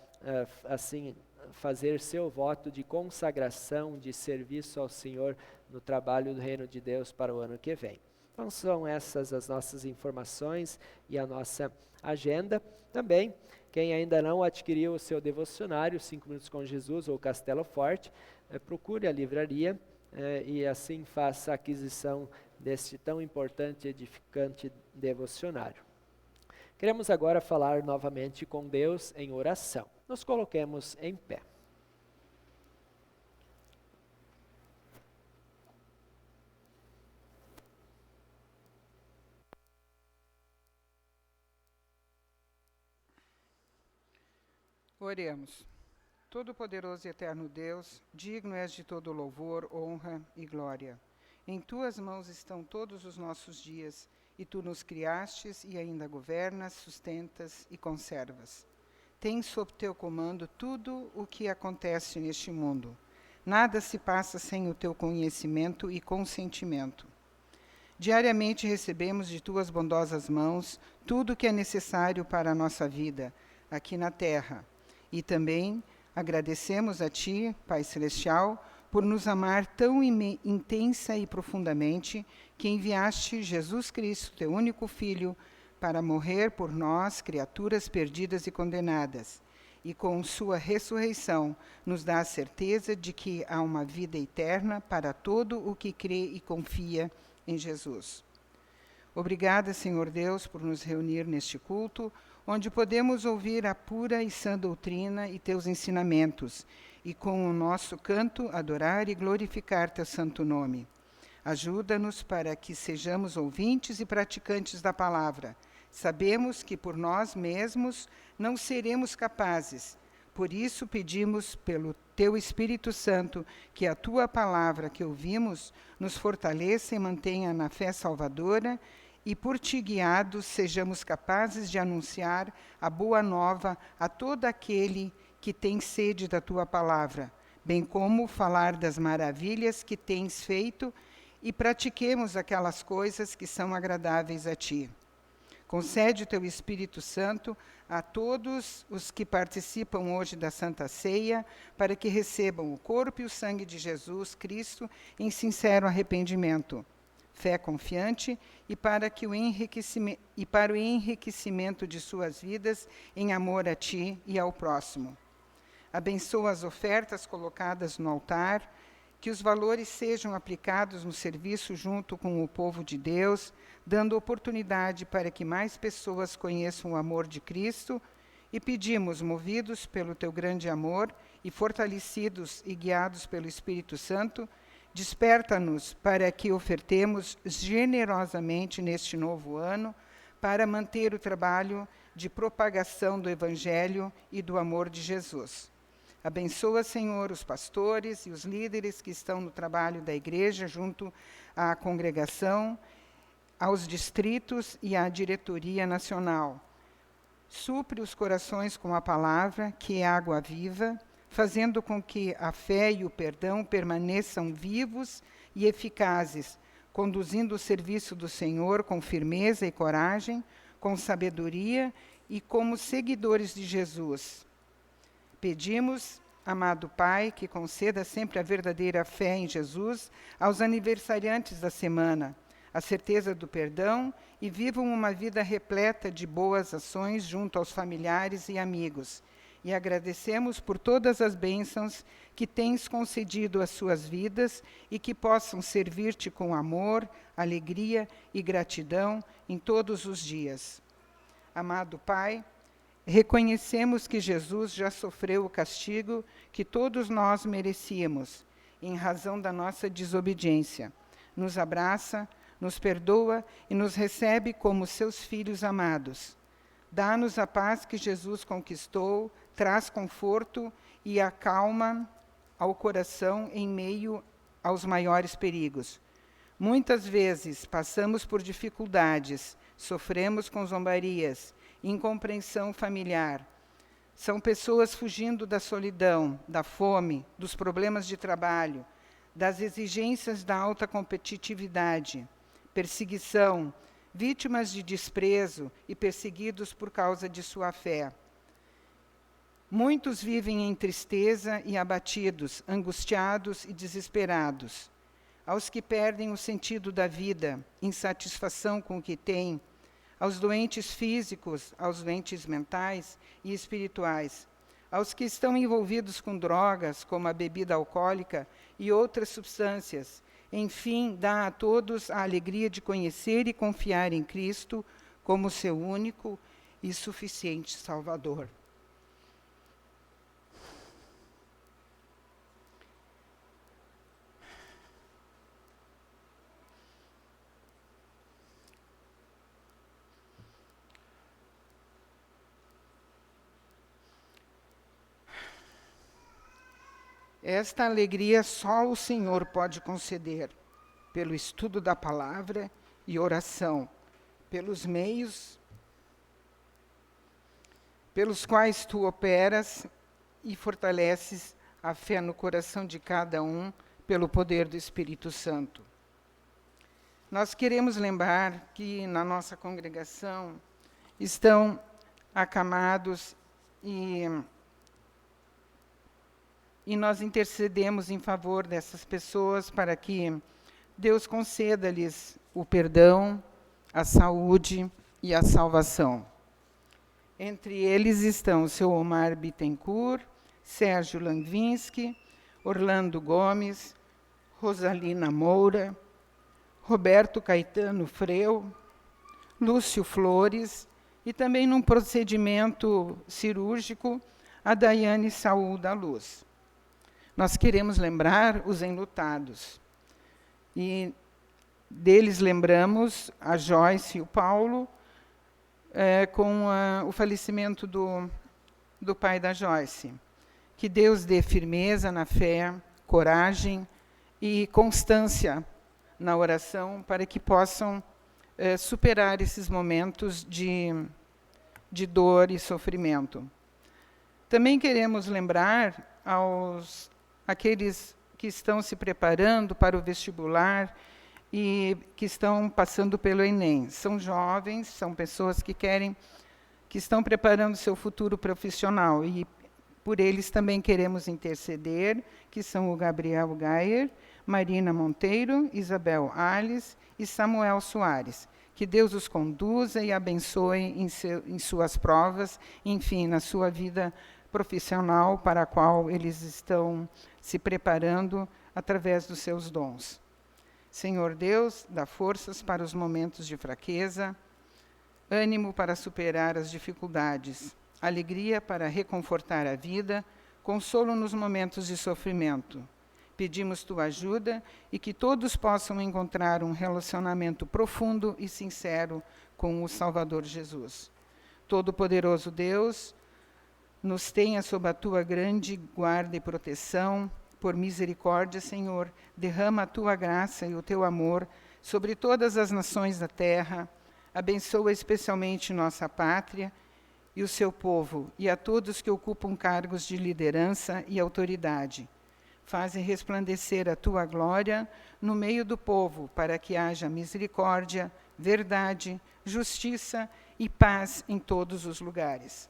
Speaker 1: assim fazer seu voto de consagração, de serviço ao Senhor no trabalho do Reino de Deus para o ano que vem. Então são essas as nossas informações e a nossa agenda. Também, quem ainda não adquiriu o seu devocionário, 5 Minutos com Jesus ou Castelo Forte, procure a livraria e assim faça a aquisição deste tão importante e edificante devocionário. Queremos agora falar novamente com Deus em oração. Nos coloquemos em pé.
Speaker 5: Oremos. Todo-Poderoso e Eterno Deus, digno és de todo louvor, honra e glória. Em tuas mãos estão todos os nossos dias, e tu nos criastes e ainda governas, sustentas e conservas. Tens sob teu comando tudo o que acontece neste mundo. Nada se passa sem o teu conhecimento e consentimento. Diariamente recebemos de tuas bondosas mãos tudo o que é necessário para a nossa vida, aqui na terra. E também agradecemos a Ti, Pai Celestial, por nos amar tão intensa e profundamente, que enviaste Jesus Cristo, Teu único Filho, para morrer por nós, criaturas perdidas e condenadas. E com Sua ressurreição, nos dá a certeza de que há uma vida eterna para todo o que crê e confia em Jesus. Obrigada, Senhor Deus, por nos reunir neste culto, onde podemos ouvir a pura e sã doutrina e teus ensinamentos, e com o nosso canto adorar e glorificar teu santo nome. Ajuda-nos para que sejamos ouvintes e praticantes da palavra. Sabemos que por nós mesmos não seremos capazes. Por isso pedimos pelo teu Espírito Santo que a tua palavra que ouvimos nos fortaleça e mantenha na fé salvadora, e por ti guiados sejamos capazes de anunciar a boa nova a todo aquele que tem sede da tua palavra, bem como falar das maravilhas que tens feito, e pratiquemos aquelas coisas que são agradáveis a ti. Concede o teu Espírito Santo a todos os que participam hoje da Santa Ceia, para que recebam o corpo e o sangue de Jesus Cristo em sincero arrependimento, fé confiante, e para o enriquecimento de suas vidas em amor a ti e ao próximo. Abençoa as ofertas colocadas no altar, que os valores sejam aplicados no serviço junto com o povo de Deus, dando oportunidade para que mais pessoas conheçam o amor de Cristo, e pedimos, movidos pelo teu grande amor e fortalecidos e guiados pelo Espírito Santo, desperta-nos para que ofertemos generosamente neste novo ano, para manter o trabalho de propagação do Evangelho e do amor de Jesus. Abençoa, Senhor, os pastores e os líderes que estão no trabalho da igreja, junto à congregação, aos distritos e à diretoria nacional. Supre os corações com a palavra, que é água viva, fazendo com que a fé e o perdão permaneçam vivos e eficazes, conduzindo o serviço do Senhor com firmeza e coragem, com sabedoria e como seguidores de Jesus. Pedimos, amado Pai, que conceda sempre a verdadeira fé em Jesus aos aniversariantes da semana, a certeza do perdão, e vivam uma vida repleta de boas ações junto aos familiares e amigos. E agradecemos por todas as bênçãos que tens concedido às suas vidas, e que possam servir-te com amor, alegria e gratidão em todos os dias. Amado Pai, reconhecemos que Jesus já sofreu o castigo que todos nós merecíamos, em razão da nossa desobediência. Nos abraça, nos perdoa e nos recebe como seus filhos amados. Dá-nos a paz que Jesus conquistou, traz conforto e acalma ao coração em meio aos maiores perigos. Muitas vezes passamos por dificuldades, sofremos com zombarias, incompreensão familiar. São pessoas fugindo da solidão, da fome, dos problemas de trabalho, das exigências da alta competitividade, perseguição, vítimas de desprezo e perseguidos por causa de sua fé. Muitos vivem em tristeza e abatidos, angustiados e desesperados. Aos que perdem o sentido da vida, insatisfação com o que têm, aos doentes físicos, aos doentes mentais e espirituais, aos que estão envolvidos com drogas, como a bebida alcoólica e outras substâncias. Enfim, dá a todos a alegria de conhecer e confiar em Cristo como seu único e suficiente Salvador. Esta alegria só o Senhor pode conceder, pelo estudo da palavra e oração, pelos meios pelos quais tu operas e fortaleces a fé no coração de cada um, pelo poder do Espírito Santo. Nós queremos lembrar que na nossa congregação estão acamados e nós intercedemos em favor dessas pessoas para que Deus conceda-lhes o perdão, a saúde e a salvação. Entre eles estão o seu Omar Bittencourt, Sérgio Lanvinsky, Orlando Gomes, Rosalina Moura, Roberto Caetano Freu, Lúcio Flores e também num procedimento cirúrgico a Daiane Saúl da Luz. Nós queremos lembrar os enlutados. E deles lembramos a Joyce e o Paulo, com o falecimento do pai da Joyce. Que Deus dê firmeza na fé, coragem e constância na oração para que possam superar esses momentos de dor e sofrimento. Também queremos lembrar aqueles que estão se preparando para o vestibular e que estão passando pelo Enem. São jovens, são pessoas que estão preparando seu futuro profissional e por eles também queremos interceder, que são o Gabriel Gayer, Marina Monteiro, Isabel Alice e Samuel Soares. Que Deus os conduza e abençoe em suas provas, enfim, na sua vida profissional para a qual eles estão se preparando através dos seus dons. Senhor Deus, dá forças para os momentos de fraqueza, ânimo para superar as dificuldades, alegria para reconfortar a vida, consolo nos momentos de sofrimento. Pedimos tua ajuda e que todos possam encontrar um relacionamento profundo e sincero com o Salvador Jesus. Todo-Poderoso Deus, nos tenha sob a tua grande guarda e proteção. Por misericórdia, Senhor, derrama a tua graça e o teu amor sobre todas as nações da terra. Abençoa especialmente nossa pátria e o seu povo, e a todos que ocupam cargos de liderança e autoridade. Faze resplandecer a tua glória no meio do povo, para que haja misericórdia, verdade, justiça e paz em todos os lugares.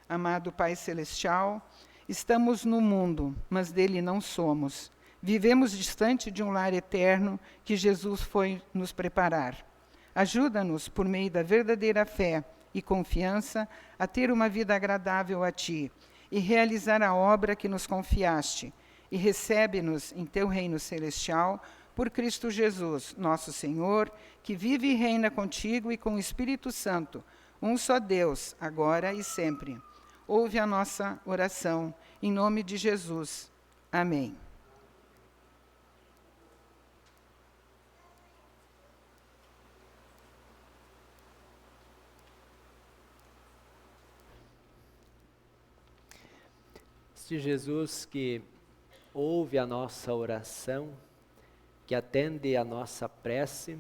Speaker 5: Amado Pai Celestial, estamos no mundo, mas dele não somos. Vivemos distante de um lar eterno que Jesus foi nos preparar. Ajuda-nos, por meio da verdadeira fé e confiança, a ter uma vida agradável a Ti e realizar a obra que nos confiaste. E recebe-nos em Teu reino celestial, por Cristo Jesus, nosso Senhor, que vive e reina contigo e com o Espírito Santo, um só Deus, agora e sempre. Ouve a nossa oração, em nome de Jesus. Amém.
Speaker 1: Este Jesus que ouve a nossa oração, que atende a nossa prece,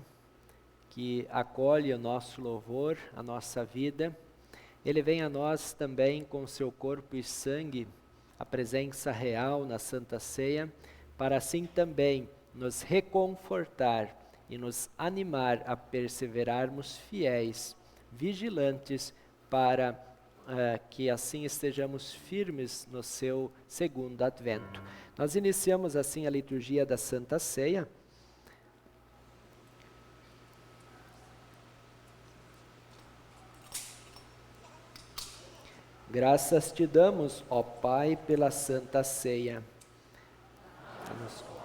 Speaker 1: que acolhe o nosso louvor, a nossa vida, Ele vem a nós também com seu corpo e sangue, a presença real na Santa Ceia, para assim também nos reconfortar e nos animar a perseverarmos fiéis, vigilantes, para que assim estejamos firmes no seu segundo advento. Nós iniciamos assim a liturgia da Santa Ceia. Graças te damos, ó Pai, pela Santa Ceia. Vamos.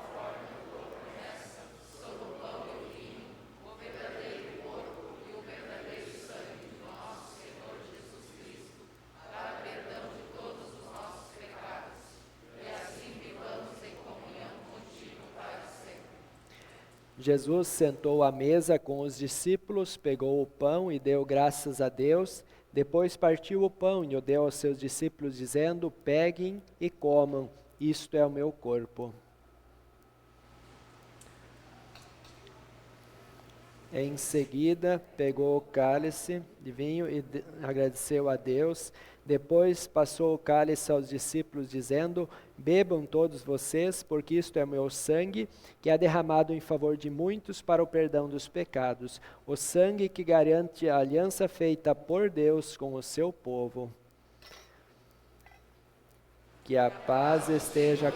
Speaker 1: Jesus sentou à mesa com os discípulos, pegou o pão e deu graças a Deus. Depois partiu o pão e o deu aos seus discípulos, dizendo: peguem e comam, isto é o meu corpo. Em seguida, pegou o cálice de vinho e agradeceu a Deus. Depois passou o cálice aos discípulos, dizendo: bebam todos vocês, porque isto é o meu sangue, que é derramado em favor de muitos para o perdão dos pecados. O sangue que garante a aliança feita por Deus com o seu povo. Que a paz esteja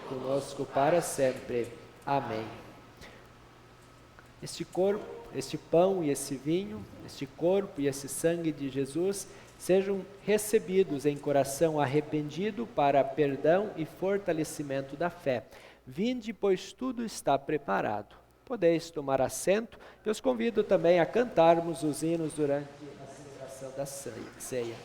Speaker 1: conosco para sempre. Amém. Este corpo, este pão e esse vinho, este corpo e esse sangue de Jesus, sejam recebidos em coração arrependido para perdão e fortalecimento da fé. Vinde, pois tudo está preparado. Podeis tomar assento. Eu os convido também a cantarmos os hinos durante a celebração da ceia.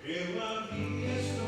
Speaker 6: Pela minha história.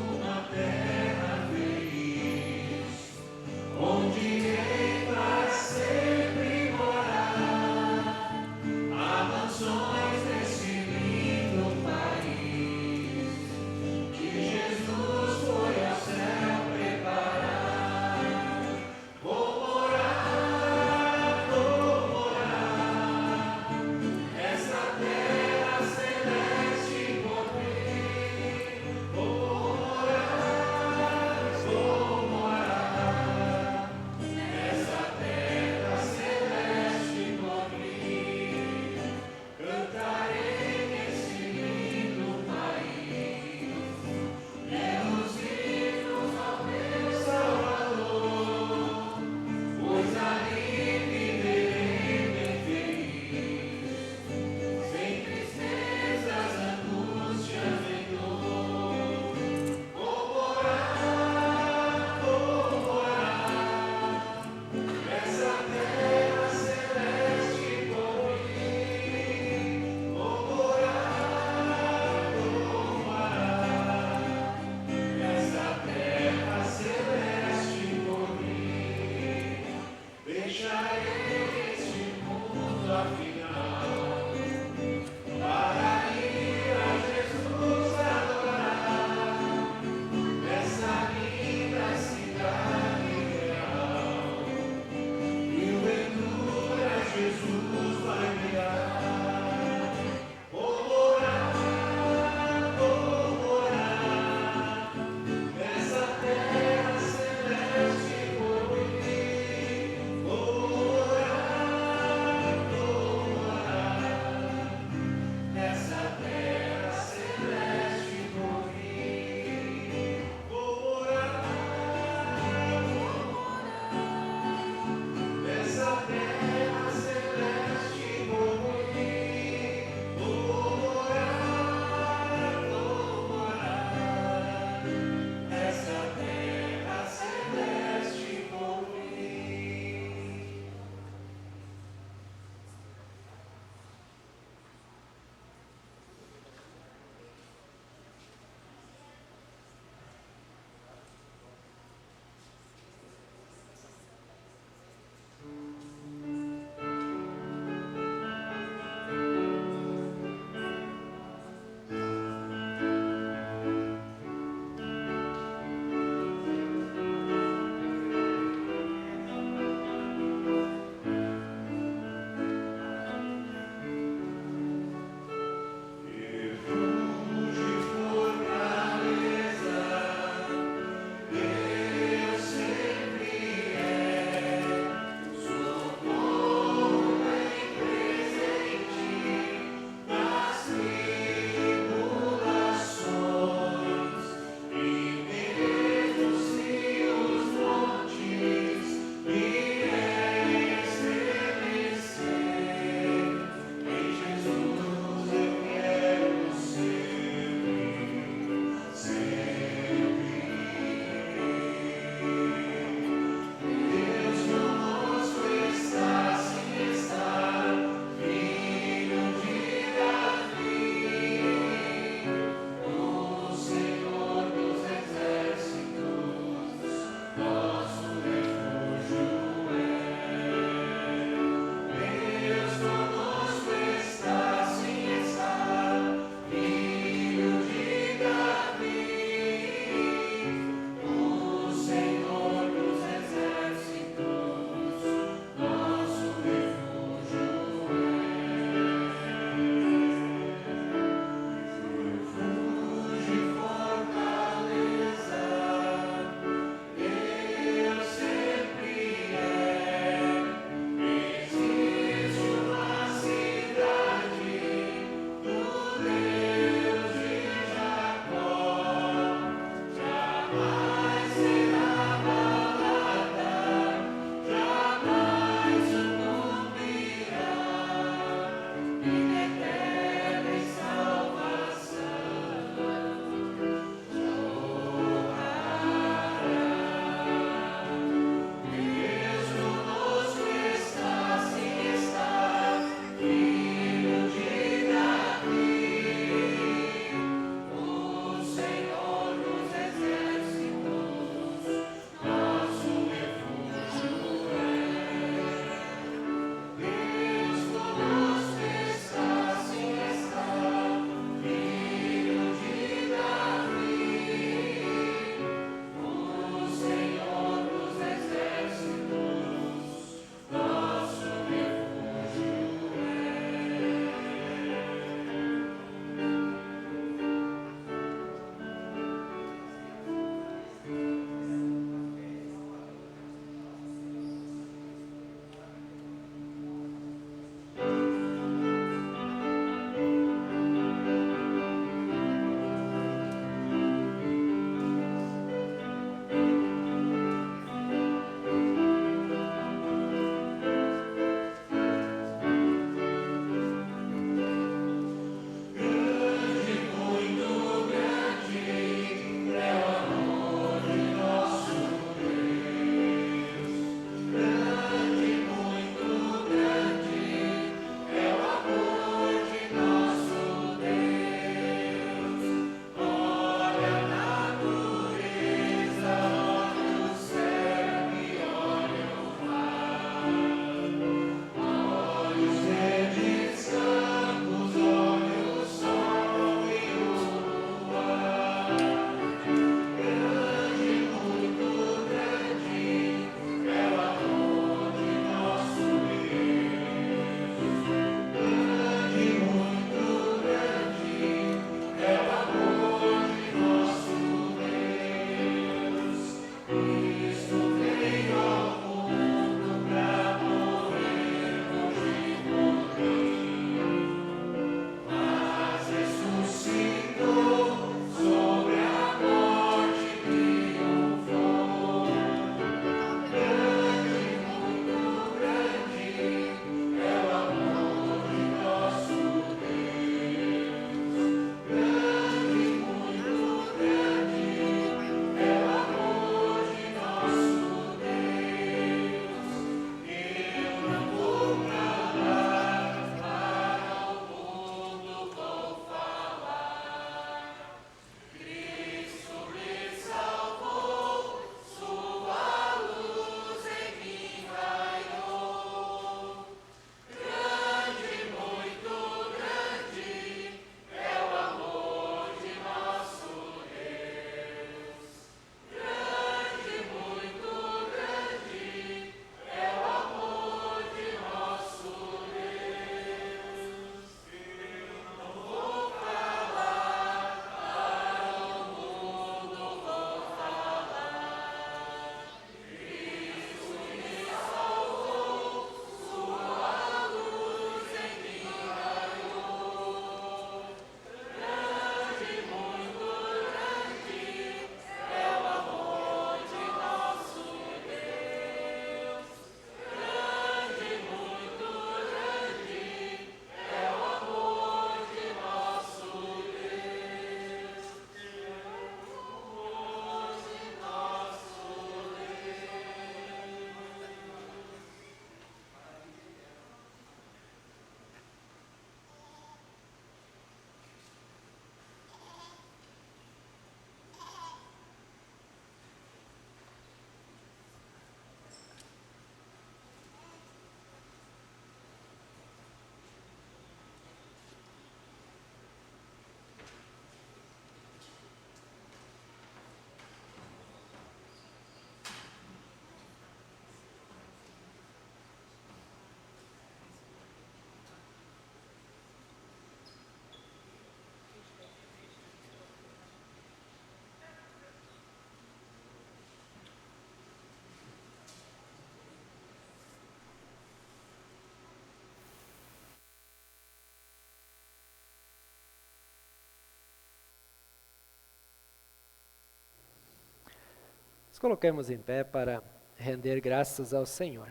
Speaker 1: Nos coloquemos em pé para render graças ao Senhor.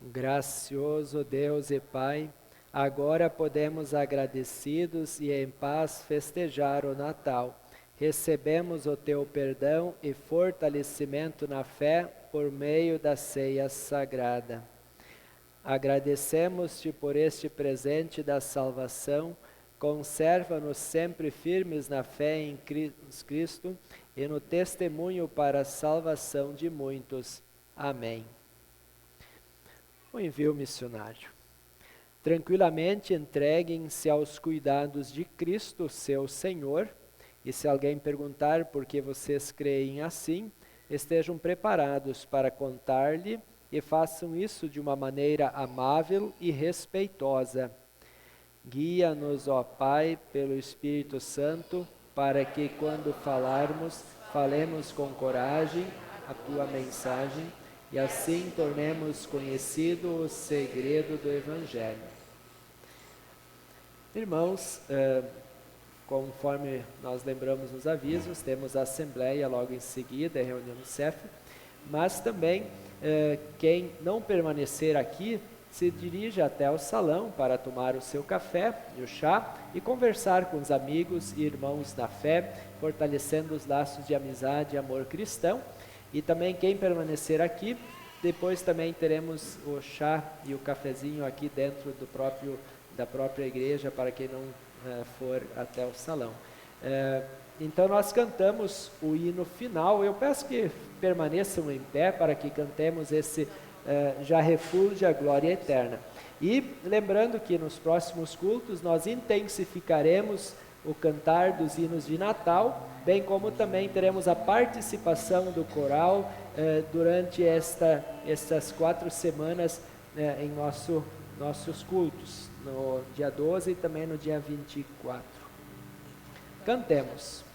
Speaker 1: Gracioso Deus e Pai, agora podemos agradecidos e em paz festejar o Natal. Recebemos o Teu perdão e fortalecimento na fé por meio da ceia sagrada. Agradecemos-Te por este presente da salvação. Conserva-nos sempre firmes na fé em Cristo e no testemunho para a salvação de muitos. Amém. O envio missionário. Tranquilamente entreguem-se aos cuidados de Cristo, seu Senhor, e se alguém perguntar por que vocês creem assim, estejam preparados para contar-lhe e façam isso de uma maneira amável e respeitosa. Guia-nos, ó Pai, pelo Espírito Santo, para que quando falarmos, falemos com coragem a Tua mensagem e assim tornemos conhecido o segredo do Evangelho. Irmãos, conforme nós lembramos nos avisos, temos a assembleia logo em seguida, a reunião do CEF, mas também quem não permanecer aqui, se dirige até o salão para tomar o seu café e o chá e conversar com os amigos e irmãos da fé, fortalecendo os laços de amizade e amor cristão. E também quem permanecer aqui, depois também teremos o chá e o cafezinho aqui dentro da própria igreja para quem não for até o salão. Então nós cantamos o hino final. Eu peço que permaneçam em pé para que cantemos esse já refúgia a glória eterna. E lembrando que nos próximos cultos nós intensificaremos o cantar dos hinos de Natal, bem como também teremos a participação do coral durante estas 4 semanas em nossos cultos, no dia 12 e também no dia 24. Cantemos.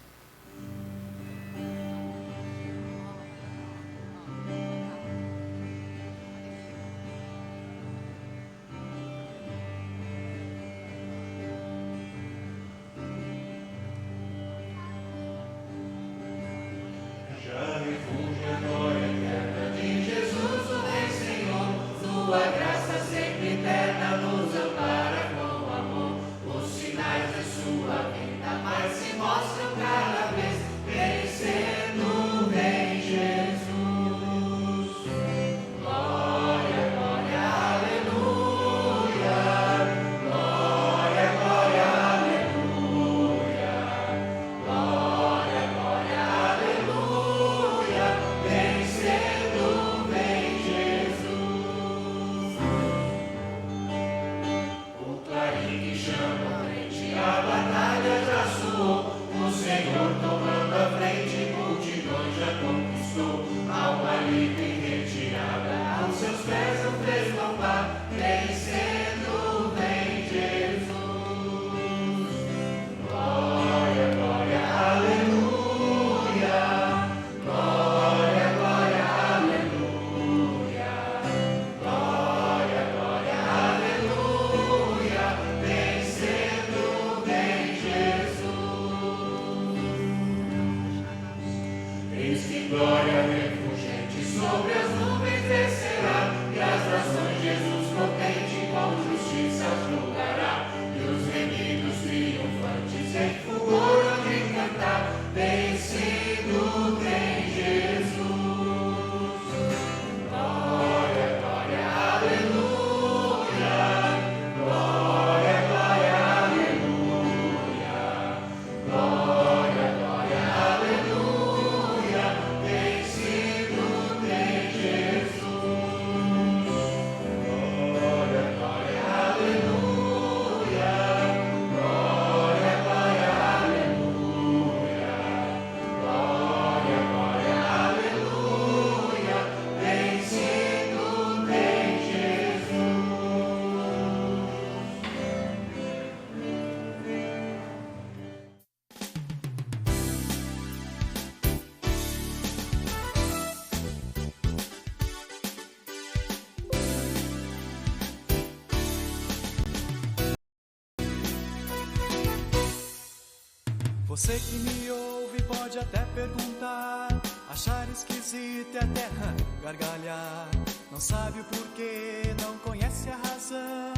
Speaker 6: Você que me ouve pode até perguntar, achar esquisita a terra, gargalhar. Não sabe o porquê, não conhece a razão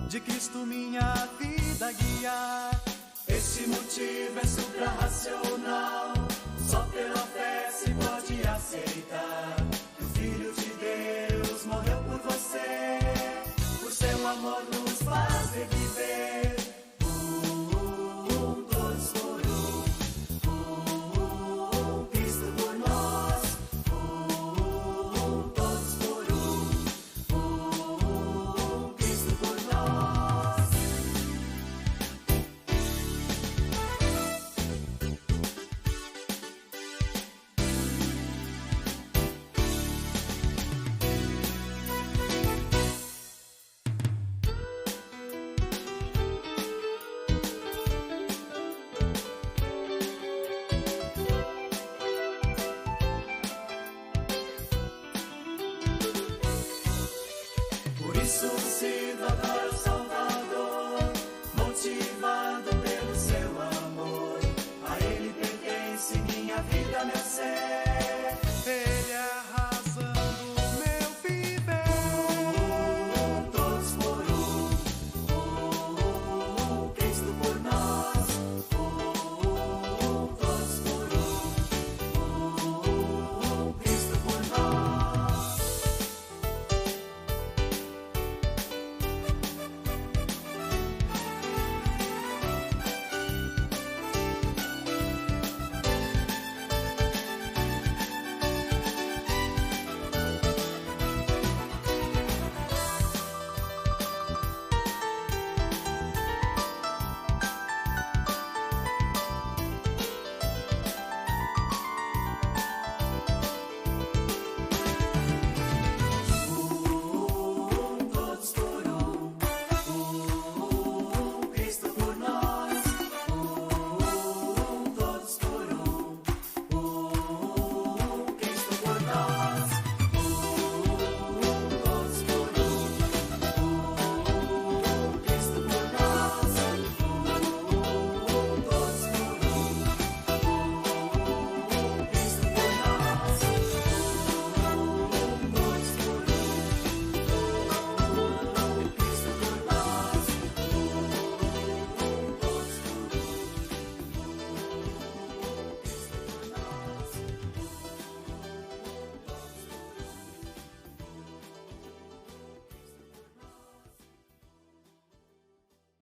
Speaker 6: de Cristo minha vida guiar. Esse motivo é suprarracional, só pela fé se pode aceitar.